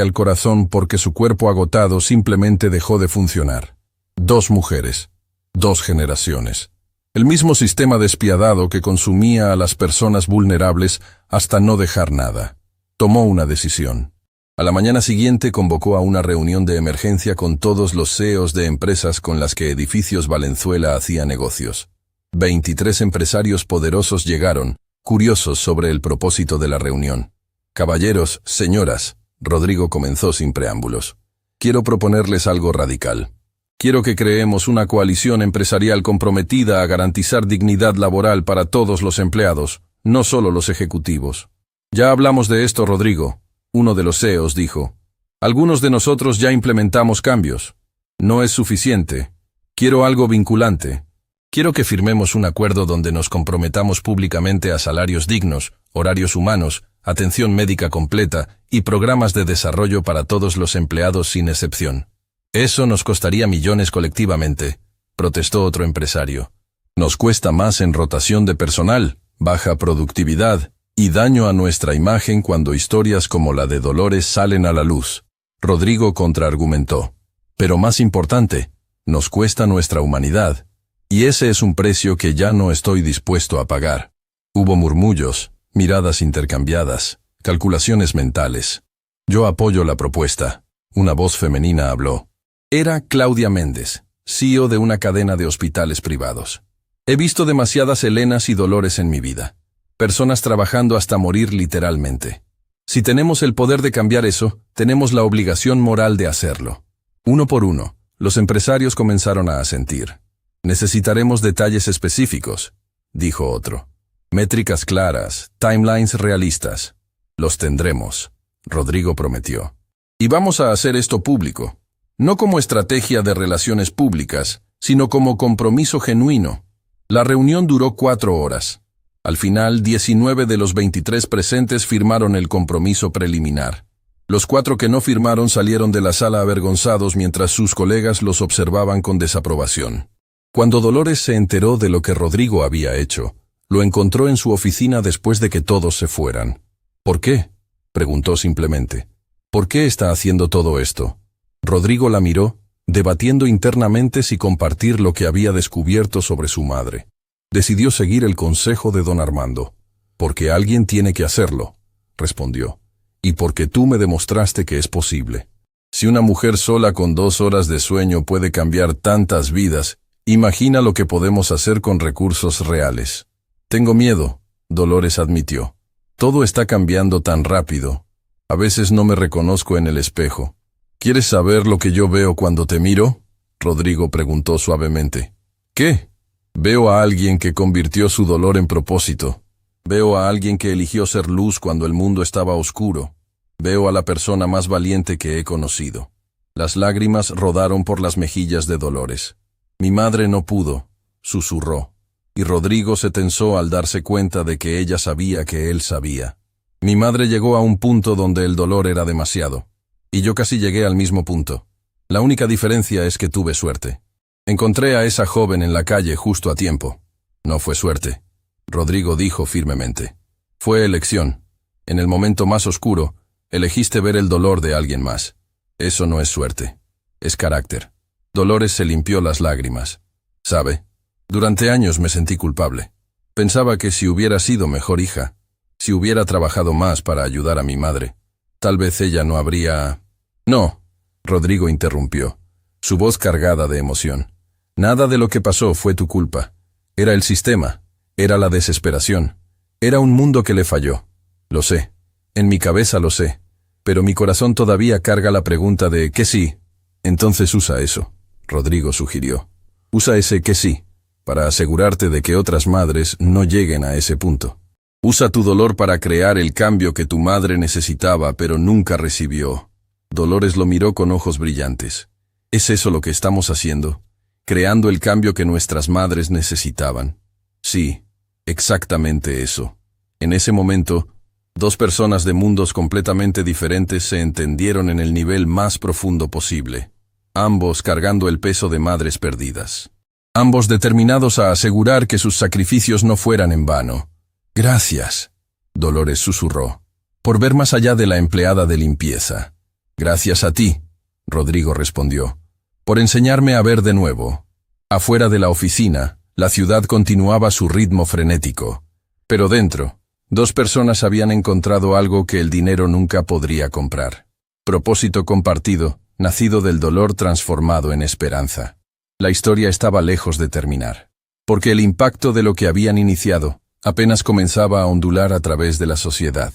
al corazón porque su cuerpo agotado simplemente dejó de funcionar. 2 mujeres, 2 generaciones. El mismo sistema despiadado que consumía a las personas vulnerables hasta no dejar nada. Tomó una decisión. A la mañana siguiente convocó a una reunión de emergencia con todos los CEOs de empresas con las que Edificios Valenzuela hacía negocios. 23 empresarios poderosos llegaron, curiosos sobre el propósito de la reunión. Caballeros, señoras, Rodrigo comenzó sin preámbulos. Quiero proponerles algo radical. Quiero que creemos una coalición empresarial comprometida a garantizar dignidad laboral para todos los empleados, no solo los ejecutivos. Ya hablamos de esto, Rodrigo. Uno de los CEOs dijo. Algunos de nosotros ya implementamos cambios. No es suficiente. Quiero algo vinculante. Quiero que firmemos un acuerdo donde nos comprometamos públicamente a salarios dignos, horarios humanos, atención médica completa y programas de desarrollo para todos los empleados sin excepción. Eso nos costaría millones colectivamente, protestó otro empresario. Nos cuesta más en rotación de personal, baja productividad y daño a nuestra imagen cuando historias como la de Dolores salen a la luz. Rodrigo contraargumentó. Pero más importante, nos cuesta nuestra humanidad, y ese es un precio que ya no estoy dispuesto a pagar. Hubo murmullos, miradas intercambiadas, calculaciones mentales. Yo apoyo la propuesta. Una voz femenina habló. Era Claudia Méndez, CEO de una cadena de hospitales privados. He visto demasiadas Elenas y Dolores en mi vida. Personas trabajando hasta morir literalmente. Si tenemos el poder de cambiar eso, tenemos la obligación moral de hacerlo. Uno por uno, los empresarios comenzaron a asentir. Necesitaremos detalles específicos, dijo otro. Métricas claras, timelines realistas. Los tendremos, Rodrigo prometió. Y vamos a hacer esto público. No como estrategia de relaciones públicas, sino como compromiso genuino. La reunión duró 4 horas. Al final, 19 de los 23 presentes firmaron el compromiso preliminar. Los 4 que no firmaron salieron de la sala avergonzados mientras sus colegas los observaban con desaprobación. Cuando Dolores se enteró de lo que Rodrigo había hecho, lo encontró en su oficina después de que todos se fueran. ¿Por qué?, preguntó simplemente. ¿Por qué está haciendo todo esto? Rodrigo la miró, debatiendo internamente si compartir lo que había descubierto sobre su madre. Decidió seguir el consejo de don Armando. Porque alguien tiene que hacerlo, respondió. Y porque tú me demostraste que es posible. Si una mujer sola con 2 horas de sueño puede cambiar tantas vidas, imagina lo que podemos hacer con recursos reales. Tengo miedo, Dolores admitió. Todo está cambiando tan rápido. A veces no me reconozco en el espejo. ¿Quieres saber lo que yo veo cuando te miro?, Rodrigo preguntó suavemente. ¿Qué? Veo a alguien que convirtió su dolor en propósito. Veo a alguien que eligió ser luz cuando el mundo estaba oscuro. Veo a la persona más valiente que he conocido. Las lágrimas rodaron por las mejillas de Dolores. Mi madre no pudo, susurró, y Rodrigo se tensó al darse cuenta de que ella sabía que él sabía. Mi madre llegó a un punto donde el dolor era demasiado, y yo casi llegué al mismo punto. La única diferencia es que tuve suerte. Encontré a esa joven en la calle justo a tiempo. No fue suerte, Rodrigo dijo firmemente. Fue elección. En el momento más oscuro, elegiste ver el dolor de alguien más. Eso no es suerte. Es carácter. Dolores se limpió las lágrimas. ¿Sabe? Durante años me sentí culpable. Pensaba que si hubiera sido mejor hija, si hubiera trabajado más para ayudar a mi madre, tal vez ella no habría... No, Rodrigo interrumpió, su voz cargada de emoción. Nada de lo que pasó fue tu culpa. Era el sistema, era la desesperación, era un mundo que le falló. Lo sé, en mi cabeza lo sé, pero mi corazón todavía carga la pregunta de ¿qué sí? Entonces usa eso, Rodrigo sugirió. Usa ese «que sí», para asegurarte de que otras madres no lleguen a ese punto. Usa tu dolor para crear el cambio que tu madre necesitaba pero nunca recibió. Dolores lo miró con ojos brillantes. ¿Es eso lo que estamos haciendo? ¿Creando el cambio que nuestras madres necesitaban? Sí, exactamente eso. En ese momento, 2 personas de mundos completamente diferentes se entendieron en el nivel más profundo posible. Ambos cargando el peso de madres perdidas. Ambos determinados a asegurar que sus sacrificios no fueran en vano. Gracias, Dolores susurró, por ver más allá de la empleada de limpieza. Gracias a ti, Rodrigo respondió, por enseñarme a ver de nuevo. Afuera de la oficina, la ciudad continuaba su ritmo frenético. Pero dentro, 2 personas habían encontrado algo que el dinero nunca podría comprar. Propósito compartido, nacido del dolor transformado en esperanza. La historia estaba lejos de terminar, porque el impacto de lo que habían iniciado apenas comenzaba a ondular a través de la sociedad,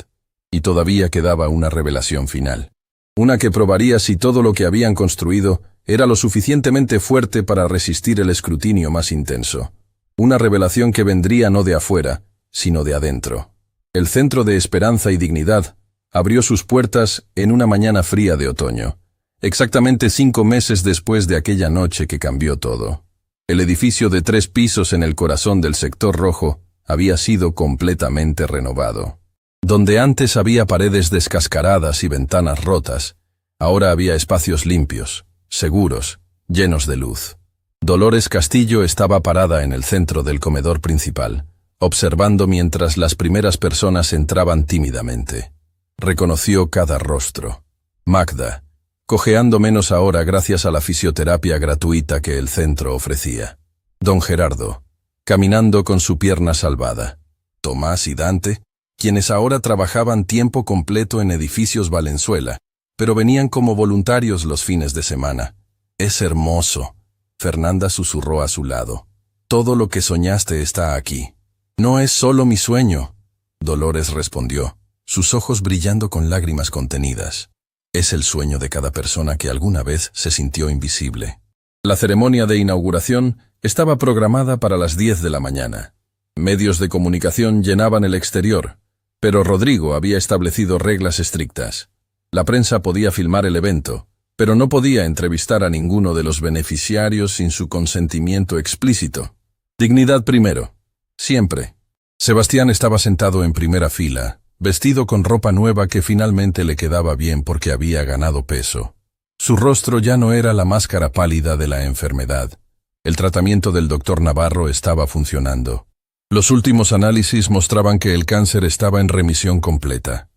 y todavía quedaba una revelación final. Una que probaría si todo lo que habían construido era lo suficientemente fuerte para resistir el escrutinio más intenso. Una revelación que vendría no de afuera, sino de adentro. El Centro de Esperanza y Dignidad abrió sus puertas en una mañana fría de otoño, exactamente 5 meses después de aquella noche que cambió todo. El edificio de 3 pisos en el corazón del sector rojo había sido completamente renovado. Donde antes había paredes descascaradas y ventanas rotas, ahora había espacios limpios, seguros, llenos de luz. Dolores Castillo estaba parada en el centro del comedor principal, observando mientras las primeras personas entraban tímidamente. Reconoció cada rostro. Magda, cojeando menos ahora gracias a la fisioterapia gratuita que el centro ofrecía. Don Gerardo, caminando con su pierna salvada. Tomás y Dante, quienes ahora trabajaban tiempo completo en edificios Valenzuela, pero venían como voluntarios los fines de semana. Es hermoso, Fernanda susurró a su lado. Todo lo que soñaste está aquí. No es solo mi sueño, Dolores respondió, sus ojos brillando con lágrimas contenidas. Es el sueño de cada persona que alguna vez se sintió invisible. La ceremonia de inauguración estaba programada para las 10 de la mañana. Medios de comunicación llenaban el exterior, pero Rodrigo había establecido reglas estrictas. La prensa podía filmar el evento, pero no podía entrevistar a ninguno de los beneficiarios sin su consentimiento explícito. Dignidad primero. Siempre. Sebastián estaba sentado en primera fila, vestido con ropa nueva que finalmente le quedaba bien porque había ganado peso. Su rostro ya no era la máscara pálida de la enfermedad. El tratamiento del doctor Navarro estaba funcionando. Los últimos análisis mostraban que el cáncer estaba en remisión completa.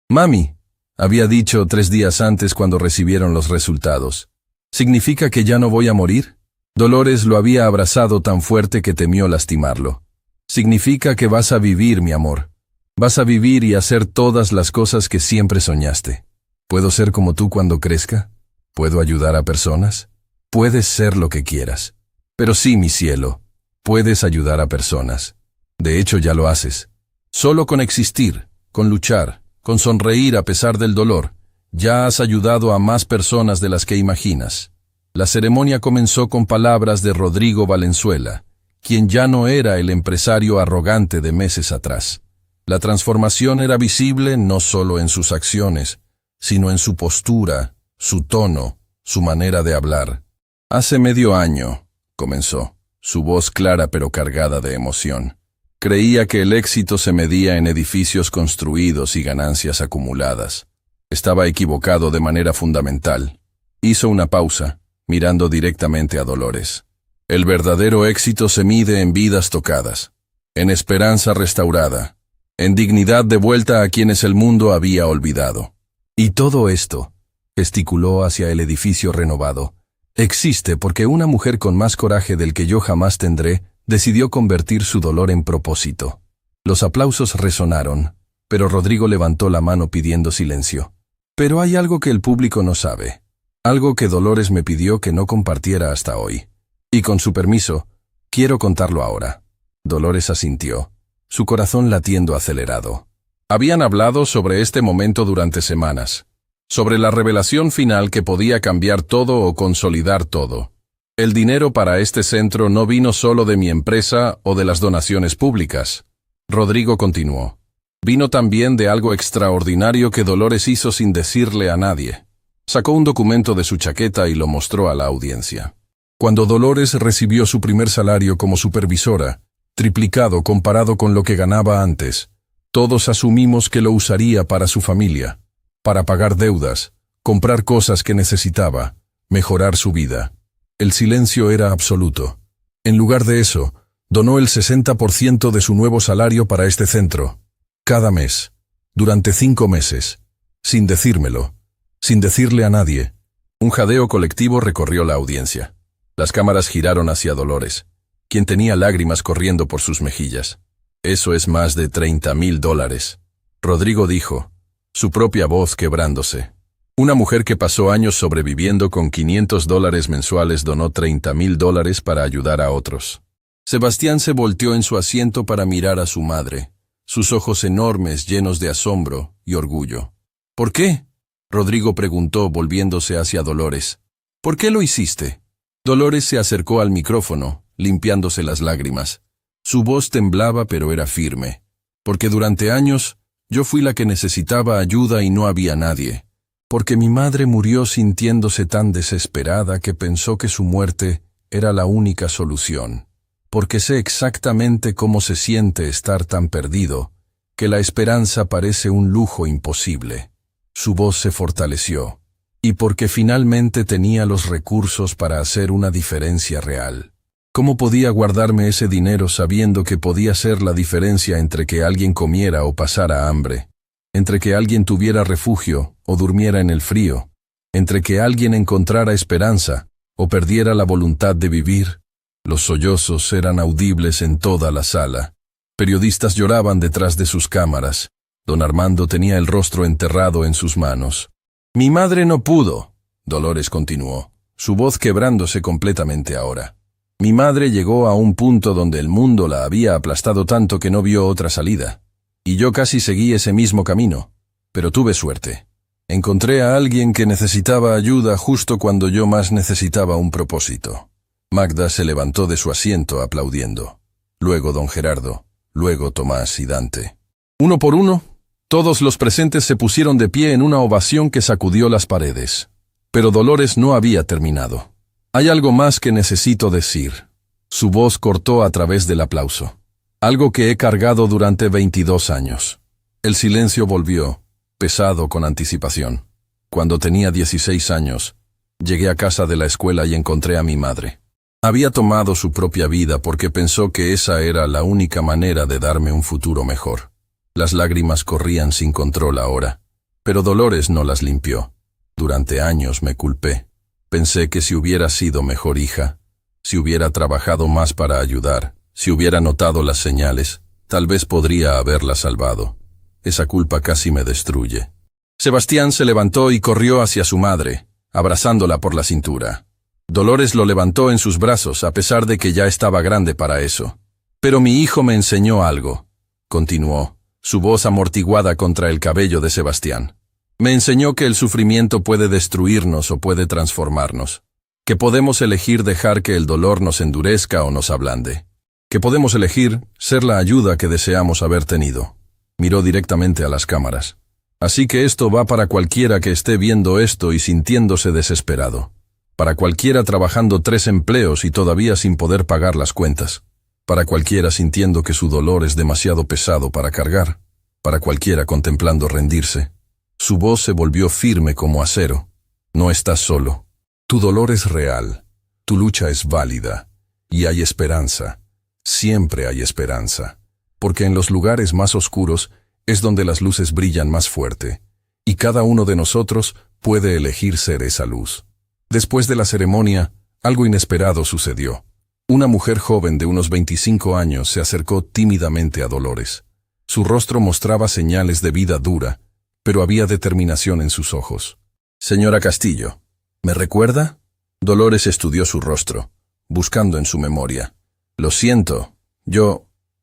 «Mami», había dicho 3 días antes cuando recibieron los resultados. ¿Significa que ya no voy a morir? Dolores lo había abrazado tan fuerte que temió lastimarlo. Significa que vas a vivir, mi amor. Vas a vivir y hacer todas las cosas que siempre soñaste. ¿Puedo ser como tú cuando crezca? ¿Puedo ayudar a personas? Puedes ser lo que quieras. Pero sí, mi cielo, puedes ayudar a personas. De hecho, ya lo haces. Solo con existir, con luchar, con sonreír a pesar del dolor, ya has ayudado a más personas de las que imaginas. La ceremonia comenzó con palabras de Rodrigo Valenzuela, quien ya no era el empresario arrogante de meses atrás. La transformación era visible no solo en sus acciones, sino en su postura, su tono, su manera de hablar. Hace medio año, comenzó, su voz clara pero cargada de emoción. Creía que el éxito se medía en edificios construidos y ganancias acumuladas. Estaba equivocado de manera fundamental. Hizo una pausa, mirando directamente a Dolores. El verdadero éxito se mide en vidas tocadas, en esperanza restaurada, en dignidad devuelta a quienes el mundo había olvidado. Y todo esto, gesticuló hacia el edificio renovado, existe porque una mujer con más coraje del que yo jamás tendré decidió convertir su dolor en propósito. Los aplausos resonaron, pero Rodrigo levantó la mano pidiendo silencio. Pero hay algo que el público no sabe, algo que Dolores me pidió que no compartiera hasta hoy. Y con su permiso, quiero contarlo ahora. Dolores asintió, su corazón latiendo acelerado. Habían hablado sobre este momento durante semanas, sobre la revelación final que podía cambiar todo o consolidar todo. El dinero para este centro no vino solo de mi empresa o de las donaciones públicas. Rodrigo continuó. Vino también de algo extraordinario que Dolores hizo sin decirle a nadie. Sacó un documento de su chaqueta y lo mostró a la audiencia. Cuando Dolores recibió su primer salario como supervisora, triplicado comparado con lo que ganaba antes, todos asumimos que lo usaría para su familia, para pagar deudas, comprar cosas que necesitaba, mejorar su vida. El silencio era absoluto. En lugar de eso, donó el 60% de su nuevo salario para este centro. Cada mes, durante 5 meses, sin decírmelo, sin decirle a nadie. Un jadeo colectivo recorrió la audiencia. Las cámaras giraron hacia Dolores, quien tenía lágrimas corriendo por sus mejillas. Eso es más de $30,000. Rodrigo dijo, su propia voz quebrándose. Una mujer que pasó años sobreviviendo con $500 mensuales donó $30,000 para ayudar a otros. Sebastián se volteó en su asiento para mirar a su madre, sus ojos enormes llenos de asombro y orgullo. ¿Por qué? Rodrigo preguntó volviéndose hacia Dolores. ¿Por qué lo hiciste? Dolores se acercó al micrófono, limpiándose las lágrimas. Su voz temblaba pero era firme. Porque durante años, yo fui la que necesitaba ayuda y no había nadie. Porque mi madre murió sintiéndose tan desesperada que pensó que su muerte era la única solución. Porque sé exactamente cómo se siente estar tan perdido, que la esperanza parece un lujo imposible. Su voz se fortaleció. Y porque finalmente tenía los recursos para hacer una diferencia real. ¿Cómo podía guardarme ese dinero sabiendo que podía ser la diferencia entre que alguien comiera o pasara hambre? Entre que alguien tuviera refugio o durmiera en el frío, entre que alguien encontrara esperanza o perdiera la voluntad de vivir. Los sollozos eran audibles en toda la sala. Periodistas lloraban detrás de sus cámaras. Don Armando tenía el rostro enterrado en sus manos. Mi madre no pudo, Dolores continuó, su voz quebrándose completamente ahora. Mi madre llegó a un punto donde el mundo la había aplastado tanto que no vio otra salida. Y yo casi seguí ese mismo camino, pero tuve suerte. Encontré a alguien que necesitaba ayuda justo cuando yo más necesitaba un propósito. Magda se levantó de su asiento aplaudiendo. Luego don Gerardo, luego Tomás y Dante. Uno por uno, Todos los presentes se pusieron de pie en una ovación que sacudió las paredes. Pero Dolores no había terminado. «Hay algo más que necesito decir». Su voz cortó a través del aplauso. «Algo que he cargado durante 22 años». El silencio volvió, pesado con anticipación. Cuando tenía 16 años, llegué a casa de la escuela y encontré a mi madre. Había tomado su propia vida porque pensó que esa era la única manera de darme un futuro mejor. Las lágrimas corrían sin control ahora, pero Dolores no las limpió. Durante años me culpé. Pensé que si hubiera sido mejor hija, si hubiera trabajado más para ayudar, si hubiera notado las señales, tal vez podría haberla salvado. Esa culpa casi me destruye. Sebastián se levantó y corrió hacia su madre, abrazándola por la cintura. Dolores lo levantó en sus brazos a pesar de que ya estaba grande para eso. «Pero mi hijo me enseñó algo», continuó, su voz amortiguada contra el cabello de Sebastián. «Me enseñó que el sufrimiento puede destruirnos o puede transformarnos, que podemos elegir dejar que el dolor nos endurezca o nos ablande, que podemos elegir ser la ayuda que deseamos haber tenido». Miró directamente a las cámaras. «Así que esto va para cualquiera que esté viendo esto y sintiéndose desesperado. Para cualquiera trabajando 3 empleos y todavía sin poder pagar las cuentas. Para cualquiera sintiendo que su dolor es demasiado pesado para cargar. Para cualquiera contemplando rendirse». Su voz se volvió firme como acero. «No estás solo. Tu dolor es real. Tu lucha es válida. Y hay esperanza. Siempre hay esperanza. Porque en los lugares más oscuros es donde las luces brillan más fuerte. Y cada uno de nosotros puede elegir ser esa luz». Después de la ceremonia, algo inesperado sucedió. Una mujer joven de unos 25 años se acercó tímidamente a Dolores. Su rostro mostraba señales de vida dura, pero había determinación en sus ojos. «Señora Castillo, ¿me recuerda?» Dolores estudió su rostro, buscando en su memoria. «Lo siento,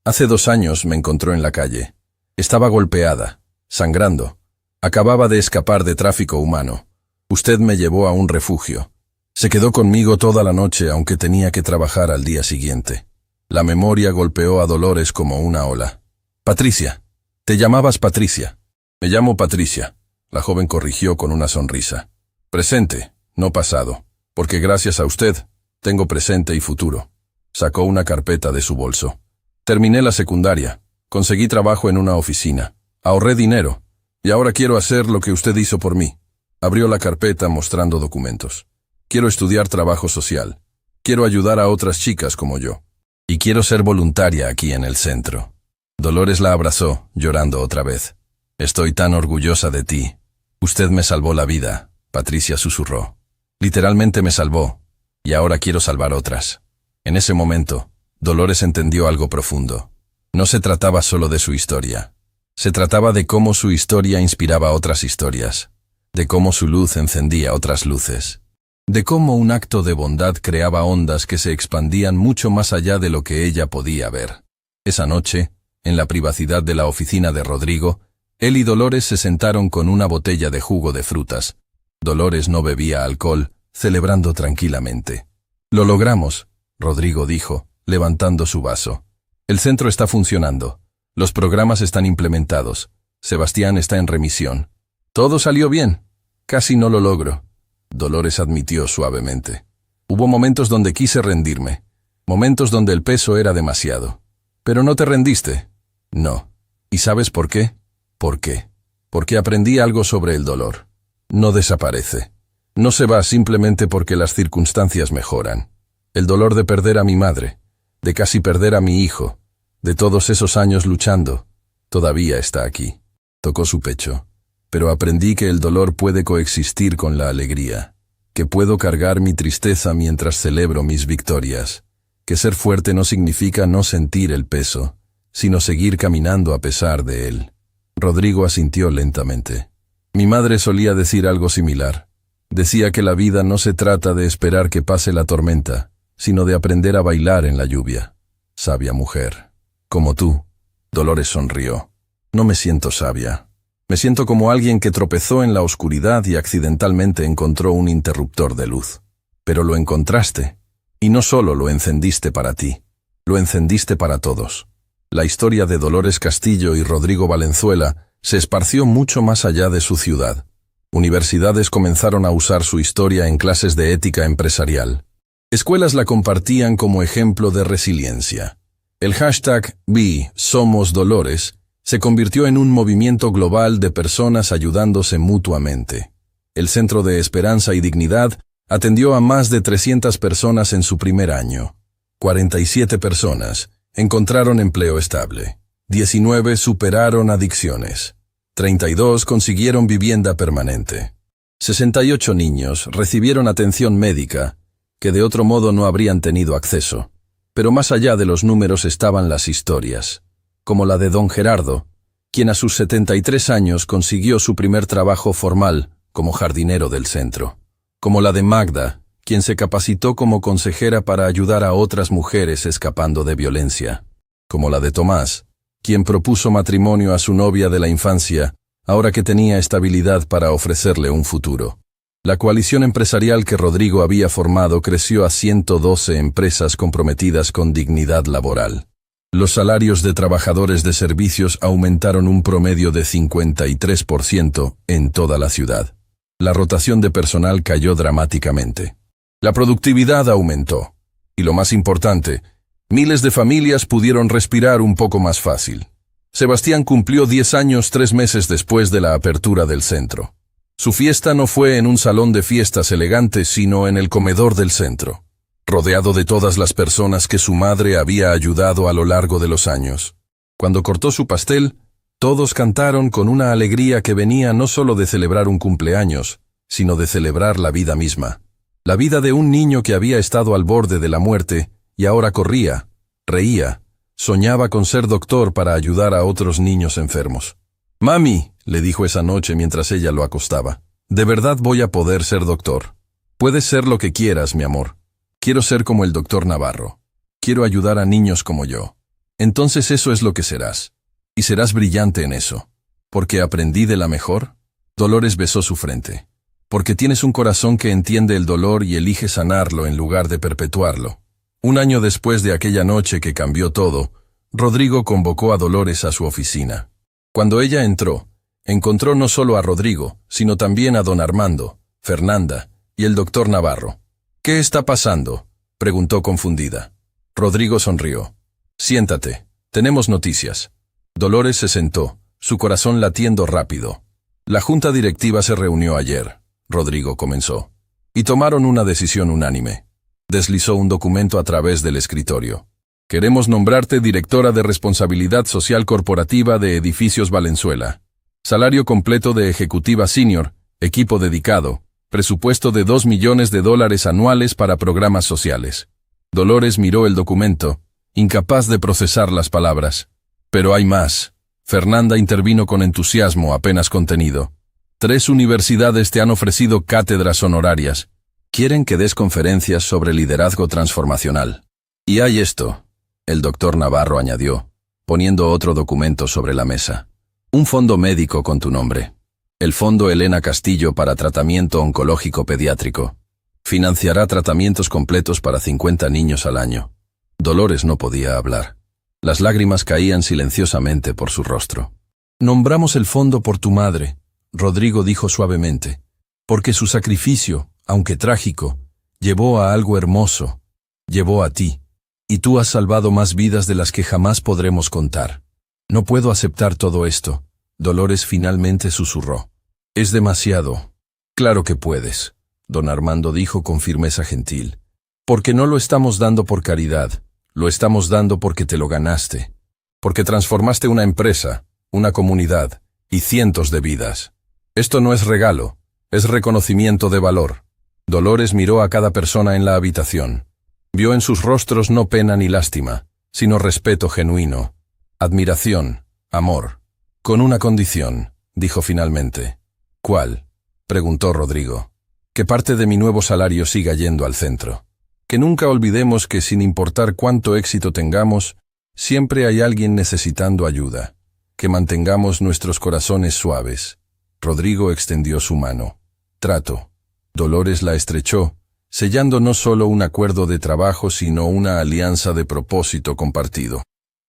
hace 2 años me encontró en la calle. Estaba golpeada, sangrando. Acababa de escapar de tráfico humano. Usted me llevó a un refugio. Se quedó conmigo toda la noche aunque tenía que trabajar al día siguiente». La memoria golpeó a Dolores como una ola. «Patricia, te llamabas Patricia». «Me llamo Patricia», la joven corrigió con una sonrisa. «Presente, no pasado, porque gracias a usted tengo presente y futuro». Sacó una carpeta de su bolso. «Terminé la secundaria, conseguí trabajo en una oficina, ahorré dinero, y ahora quiero hacer lo que usted hizo por mí». Abrió la carpeta mostrando documentos. «Quiero estudiar trabajo social. Quiero ayudar a otras chicas como yo. Y quiero ser voluntaria aquí en el centro». Dolores la abrazó, llorando otra vez. «Estoy tan orgullosa de ti. Usted me salvó la vida», Patricia susurró. «Literalmente me salvó, y ahora quiero salvar otras». En ese momento, Dolores entendió algo profundo. No se trataba solo de su historia. Se trataba de cómo su historia inspiraba otras historias. De cómo su luz encendía otras luces. De cómo un acto de bondad creaba ondas que se expandían mucho más allá de lo que ella podía ver. Esa noche, en la privacidad de la oficina de Rodrigo, él y Dolores se sentaron con una botella de jugo de frutas. Dolores no bebía alcohol, celebrando tranquilamente. «Lo logramos», Rodrigo dijo, levantando su vaso. «El centro está funcionando. Los programas están implementados. Sebastián está en remisión. Todo salió bien. Casi no lo logro», Dolores admitió suavemente. «Hubo momentos donde quise rendirme. Momentos donde el peso era demasiado. Pero no te rendiste». «No. ¿Y sabes por qué?» «¿Por qué?» «Porque aprendí algo sobre el dolor. No desaparece. No se va simplemente porque las circunstancias mejoran. El dolor de perder a mi madre, de casi perder a mi hijo, de todos esos años luchando, todavía está aquí». Tocó su pecho. «Pero aprendí que el dolor puede coexistir con la alegría, que puedo cargar mi tristeza mientras celebro mis victorias, que ser fuerte no significa no sentir el peso, sino seguir caminando a pesar de él». Rodrigo asintió lentamente. «Mi madre solía decir algo similar. Decía que la vida no se trata de esperar que pase la tormenta, sino de aprender a bailar en la lluvia». «Sabia mujer. Como tú». Dolores sonrió. «No me siento sabia. Me siento como alguien que tropezó en la oscuridad y accidentalmente encontró un interruptor de luz. Pero lo encontraste, y no solo lo encendiste para ti, lo encendiste para todos». La historia de Dolores Castillo y Rodrigo Valenzuela se esparció mucho más allá de su ciudad. Universidades comenzaron a usar su historia en clases de ética empresarial. Escuelas la compartían como ejemplo de resiliencia. El hashtag #BeSomosDolores se convirtió en un movimiento global de personas ayudándose mutuamente. El Centro de Esperanza y Dignidad atendió a más de 300 personas en su primer año. 47 personas encontraron empleo estable. 19 superaron adicciones. 32 consiguieron vivienda permanente. 68 niños recibieron atención médica que de otro modo no habrían tenido acceso. Pero más allá de los números estaban las historias, como la de don Gerardo, quien a sus 73 años consiguió su primer trabajo formal como jardinero del centro, como la de Magda, quien se capacitó como consejera para ayudar a otras mujeres escapando de violencia, como la de Tomás, quien propuso matrimonio a su novia de la infancia, ahora que tenía estabilidad para ofrecerle un futuro. La coalición empresarial que Rodrigo había formado creció a 112 empresas comprometidas con dignidad laboral. Los salarios de trabajadores de servicios aumentaron un promedio de 53% en toda la ciudad. La rotación de personal cayó dramáticamente. La productividad aumentó. Y lo más importante, miles de familias pudieron respirar un poco más fácil. Sebastián cumplió 10 años 3 meses después de la apertura del centro. Su fiesta no fue en un salón de fiestas elegante, sino en el comedor del centro, rodeado de todas las personas que su madre había ayudado a lo largo de los años. Cuando cortó su pastel, todos cantaron con una alegría que venía no solo de celebrar un cumpleaños, sino de celebrar la vida misma. La vida de un niño que había estado al borde de la muerte y ahora corría, reía, soñaba con ser doctor para ayudar a otros niños enfermos. «Mami», le dijo esa noche mientras ella lo acostaba, «de verdad voy a poder ser doctor. Puedes ser lo que quieras, mi amor. Quiero ser como el doctor Navarro. Quiero ayudar a niños como yo. Entonces eso es lo que serás. Y serás brillante en eso. ¿Porque aprendí de la mejor?» Dolores besó su frente. «Porque tienes un corazón que entiende el dolor y elige sanarlo en lugar de perpetuarlo». Un año después de aquella noche que cambió todo, Rodrigo convocó a Dolores a su oficina. Cuando ella entró, encontró no solo a Rodrigo, sino también a don Armando, Fernanda y el doctor Navarro. «¿Qué está pasando?», preguntó confundida. Rodrigo sonrió. «Siéntate, tenemos noticias». Dolores se sentó, su corazón latiendo rápido. «La junta directiva se reunió ayer», Rodrigo comenzó, «y tomaron una decisión unánime». Deslizó un documento a través del escritorio. «Queremos nombrarte directora de Responsabilidad Social Corporativa de Edificios Valenzuela. Salario completo de ejecutiva senior, equipo dedicado, presupuesto de $2 millones anuales para programas sociales». Dolores miró el documento, incapaz de procesar las palabras. «Pero hay más». Fernanda intervino con entusiasmo apenas contenido. «3 universidades te han ofrecido cátedras honorarias. Quieren que des conferencias sobre liderazgo transformacional. Y hay esto», el doctor Navarro añadió, poniendo otro documento sobre la mesa. «Un fondo médico con tu nombre. El Fondo Elena Castillo para Tratamiento Oncológico Pediátrico. Financiará tratamientos completos para 50 niños al año». Dolores no podía hablar. Las lágrimas caían silenciosamente por su rostro. «Nombramos el fondo por tu madre», Rodrigo dijo suavemente, «porque su sacrificio, aunque trágico, llevó a algo hermoso, llevó a ti. Y tú has salvado más vidas de las que jamás podremos contar. No puedo aceptar todo esto», Dolores finalmente susurró. «Es demasiado». «Claro que puedes», don Armando dijo con firmeza gentil. «Porque no lo estamos dando por caridad, lo estamos dando porque te lo ganaste. Porque transformaste una empresa, una comunidad y cientos de vidas. Esto no es regalo, es reconocimiento de valor». Dolores miró a cada persona en la habitación. Vio en sus rostros no pena ni lástima, sino respeto genuino, admiración, amor. «Con una condición», dijo finalmente. «¿Cuál?», preguntó Rodrigo. «Que parte de mi nuevo salario siga yendo al centro. Que nunca olvidemos que sin importar cuánto éxito tengamos, siempre hay alguien necesitando ayuda. Que mantengamos nuestros corazones suaves». Rodrigo extendió su mano. «Trato». Dolores la estrechó, sellando no solo un acuerdo de trabajo sino una alianza de propósito compartido.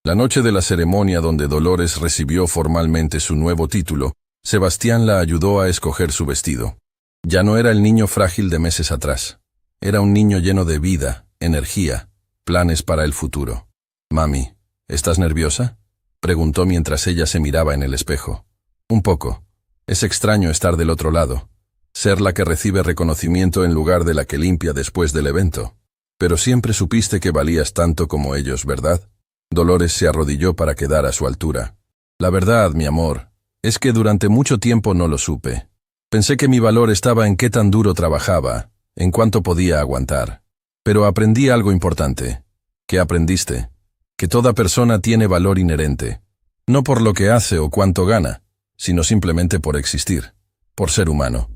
La noche de la ceremonia donde Dolores recibió formalmente su nuevo título, Sebastián la ayudó a escoger su vestido. Ya no era el niño frágil de meses atrás. Era un niño lleno de vida, energía, planes para el futuro. «Mami, ¿estás nerviosa?», preguntó mientras ella se miraba en el espejo. «Un poco. Es extraño estar del otro lado. Ser la que recibe reconocimiento en lugar de la que limpia después del evento. Pero siempre supiste que valías tanto como ellos, ¿verdad?». Dolores se arrodilló para quedar a su altura. «La verdad, mi amor, es que durante mucho tiempo no lo supe. Pensé que mi valor estaba en qué tan duro trabajaba, en cuánto podía aguantar. Pero aprendí algo importante». «¿Qué aprendiste?». «Que toda persona tiene valor inherente, no por lo que hace o cuánto gana, sino simplemente por existir, por ser humano,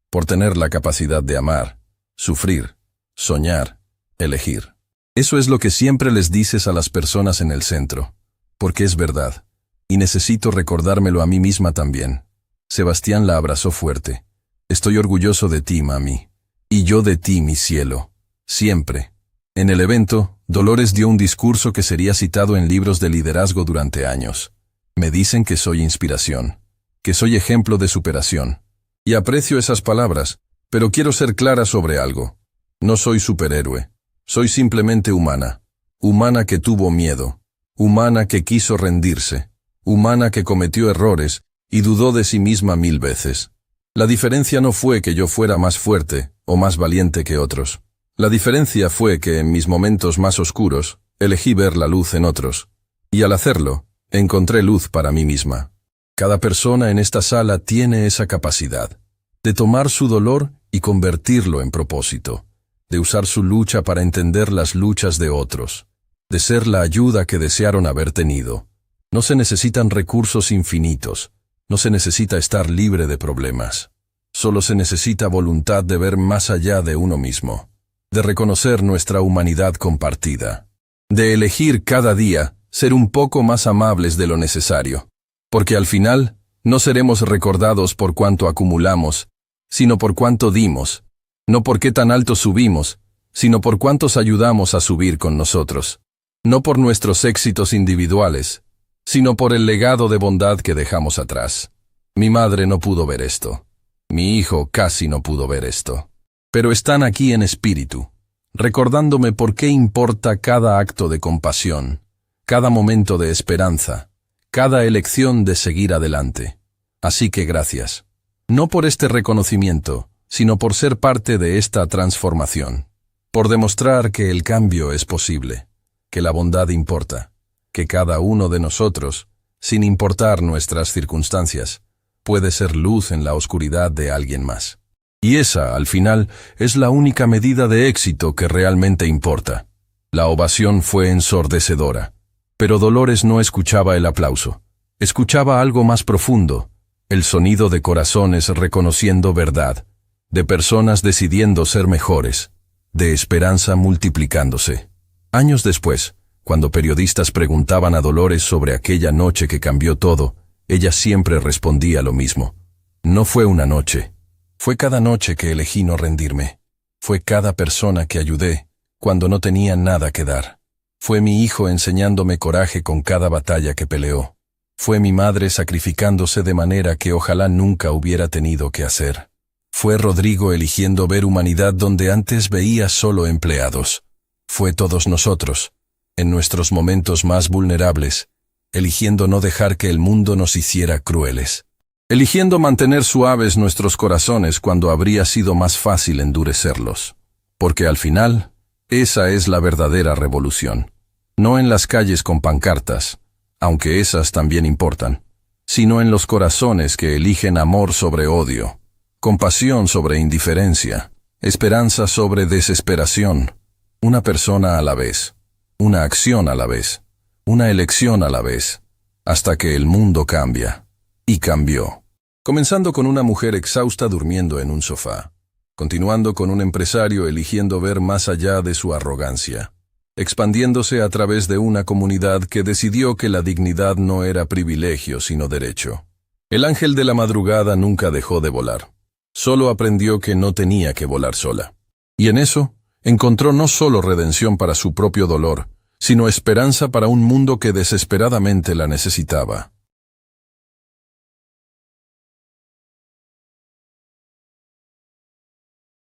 por tener la capacidad de amar, sufrir, soñar, elegir». Eso es lo que siempre les dices a las personas en el centro, porque es verdad, y necesito recordármelo a mí misma también. Sebastián la abrazó fuerte. «Estoy orgulloso de ti, mami. Y yo de ti, mi cielo. Siempre». En el evento, Dolores dio un discurso que sería citado en libros de liderazgo durante años. «Me dicen que soy inspiración, que soy ejemplo de superación. Y aprecio esas palabras, pero quiero ser clara sobre algo. No soy superhéroe. Soy simplemente humana. Humana que tuvo miedo. Humana que quiso rendirse. Humana que cometió errores y dudó de sí misma 1000 veces. La diferencia no fue que yo fuera más fuerte o más valiente que otros. La diferencia fue que en mis momentos más oscuros elegí ver la luz en otros. Y al hacerlo, encontré luz para mí misma». Cada persona en esta sala tiene esa capacidad, de tomar su dolor y convertirlo en propósito, de usar su lucha para entender las luchas de otros, de ser la ayuda que desearon haber tenido. No se necesitan recursos infinitos, no se necesita estar libre de problemas. Solo se necesita voluntad de ver más allá de uno mismo, de reconocer nuestra humanidad compartida, de elegir cada día ser un poco más amables de lo necesario, porque al final no seremos recordados por cuánto acumulamos, sino por cuánto dimos, no por qué tan alto subimos, sino por cuántos ayudamos a subir con nosotros, no por nuestros éxitos individuales, sino por el legado de bondad que dejamos atrás. Mi madre no pudo ver esto. Mi hijo casi no pudo ver esto. Pero están aquí en espíritu, recordándome por qué importa cada acto de compasión, cada momento de esperanza, cada elección de seguir adelante. Así que gracias. No por este reconocimiento, sino por ser parte de esta transformación. Por demostrar que el cambio es posible, que la bondad importa, que cada uno de nosotros, sin importar nuestras circunstancias, puede ser luz en la oscuridad de alguien más. Y esa, al final, es la única medida de éxito que realmente importa. La ovación fue ensordecedora. Pero Dolores no escuchaba el aplauso. Escuchaba algo más profundo, el sonido de corazones reconociendo verdad, de personas decidiendo ser mejores, de esperanza multiplicándose. Años después, cuando periodistas preguntaban a Dolores sobre aquella noche que cambió todo, ella siempre respondía lo mismo. No fue una noche. Fue cada noche que elegí no rendirme. Fue cada persona que ayudé cuando no tenía nada que dar. Fue mi hijo enseñándome coraje con cada batalla que peleó. Fue mi madre sacrificándose de manera que ojalá nunca hubiera tenido que hacer. Fue Rodrigo eligiendo ver humanidad donde antes veía solo empleados. Fue todos nosotros, en nuestros momentos más vulnerables, eligiendo no dejar que el mundo nos hiciera crueles. Eligiendo mantener suaves nuestros corazones cuando habría sido más fácil endurecerlos. Porque al final, esa es la verdadera revolución. No en las calles con pancartas, aunque esas también importan, sino en los corazones que eligen amor sobre odio, compasión sobre indiferencia, esperanza sobre desesperación, una persona a la vez, una acción a la vez, una elección a la vez, hasta que el mundo cambia. Y cambió. Comenzando con una mujer exhausta durmiendo en un sofá. Continuando con un empresario eligiendo ver más allá de su arrogancia, expandiéndose a través de una comunidad que decidió que la dignidad no era privilegio sino derecho. El ángel de la madrugada nunca dejó de volar. Solo aprendió que no tenía que volar sola. Y en eso, encontró no solo redención para su propio dolor, sino esperanza para un mundo que desesperadamente la necesitaba.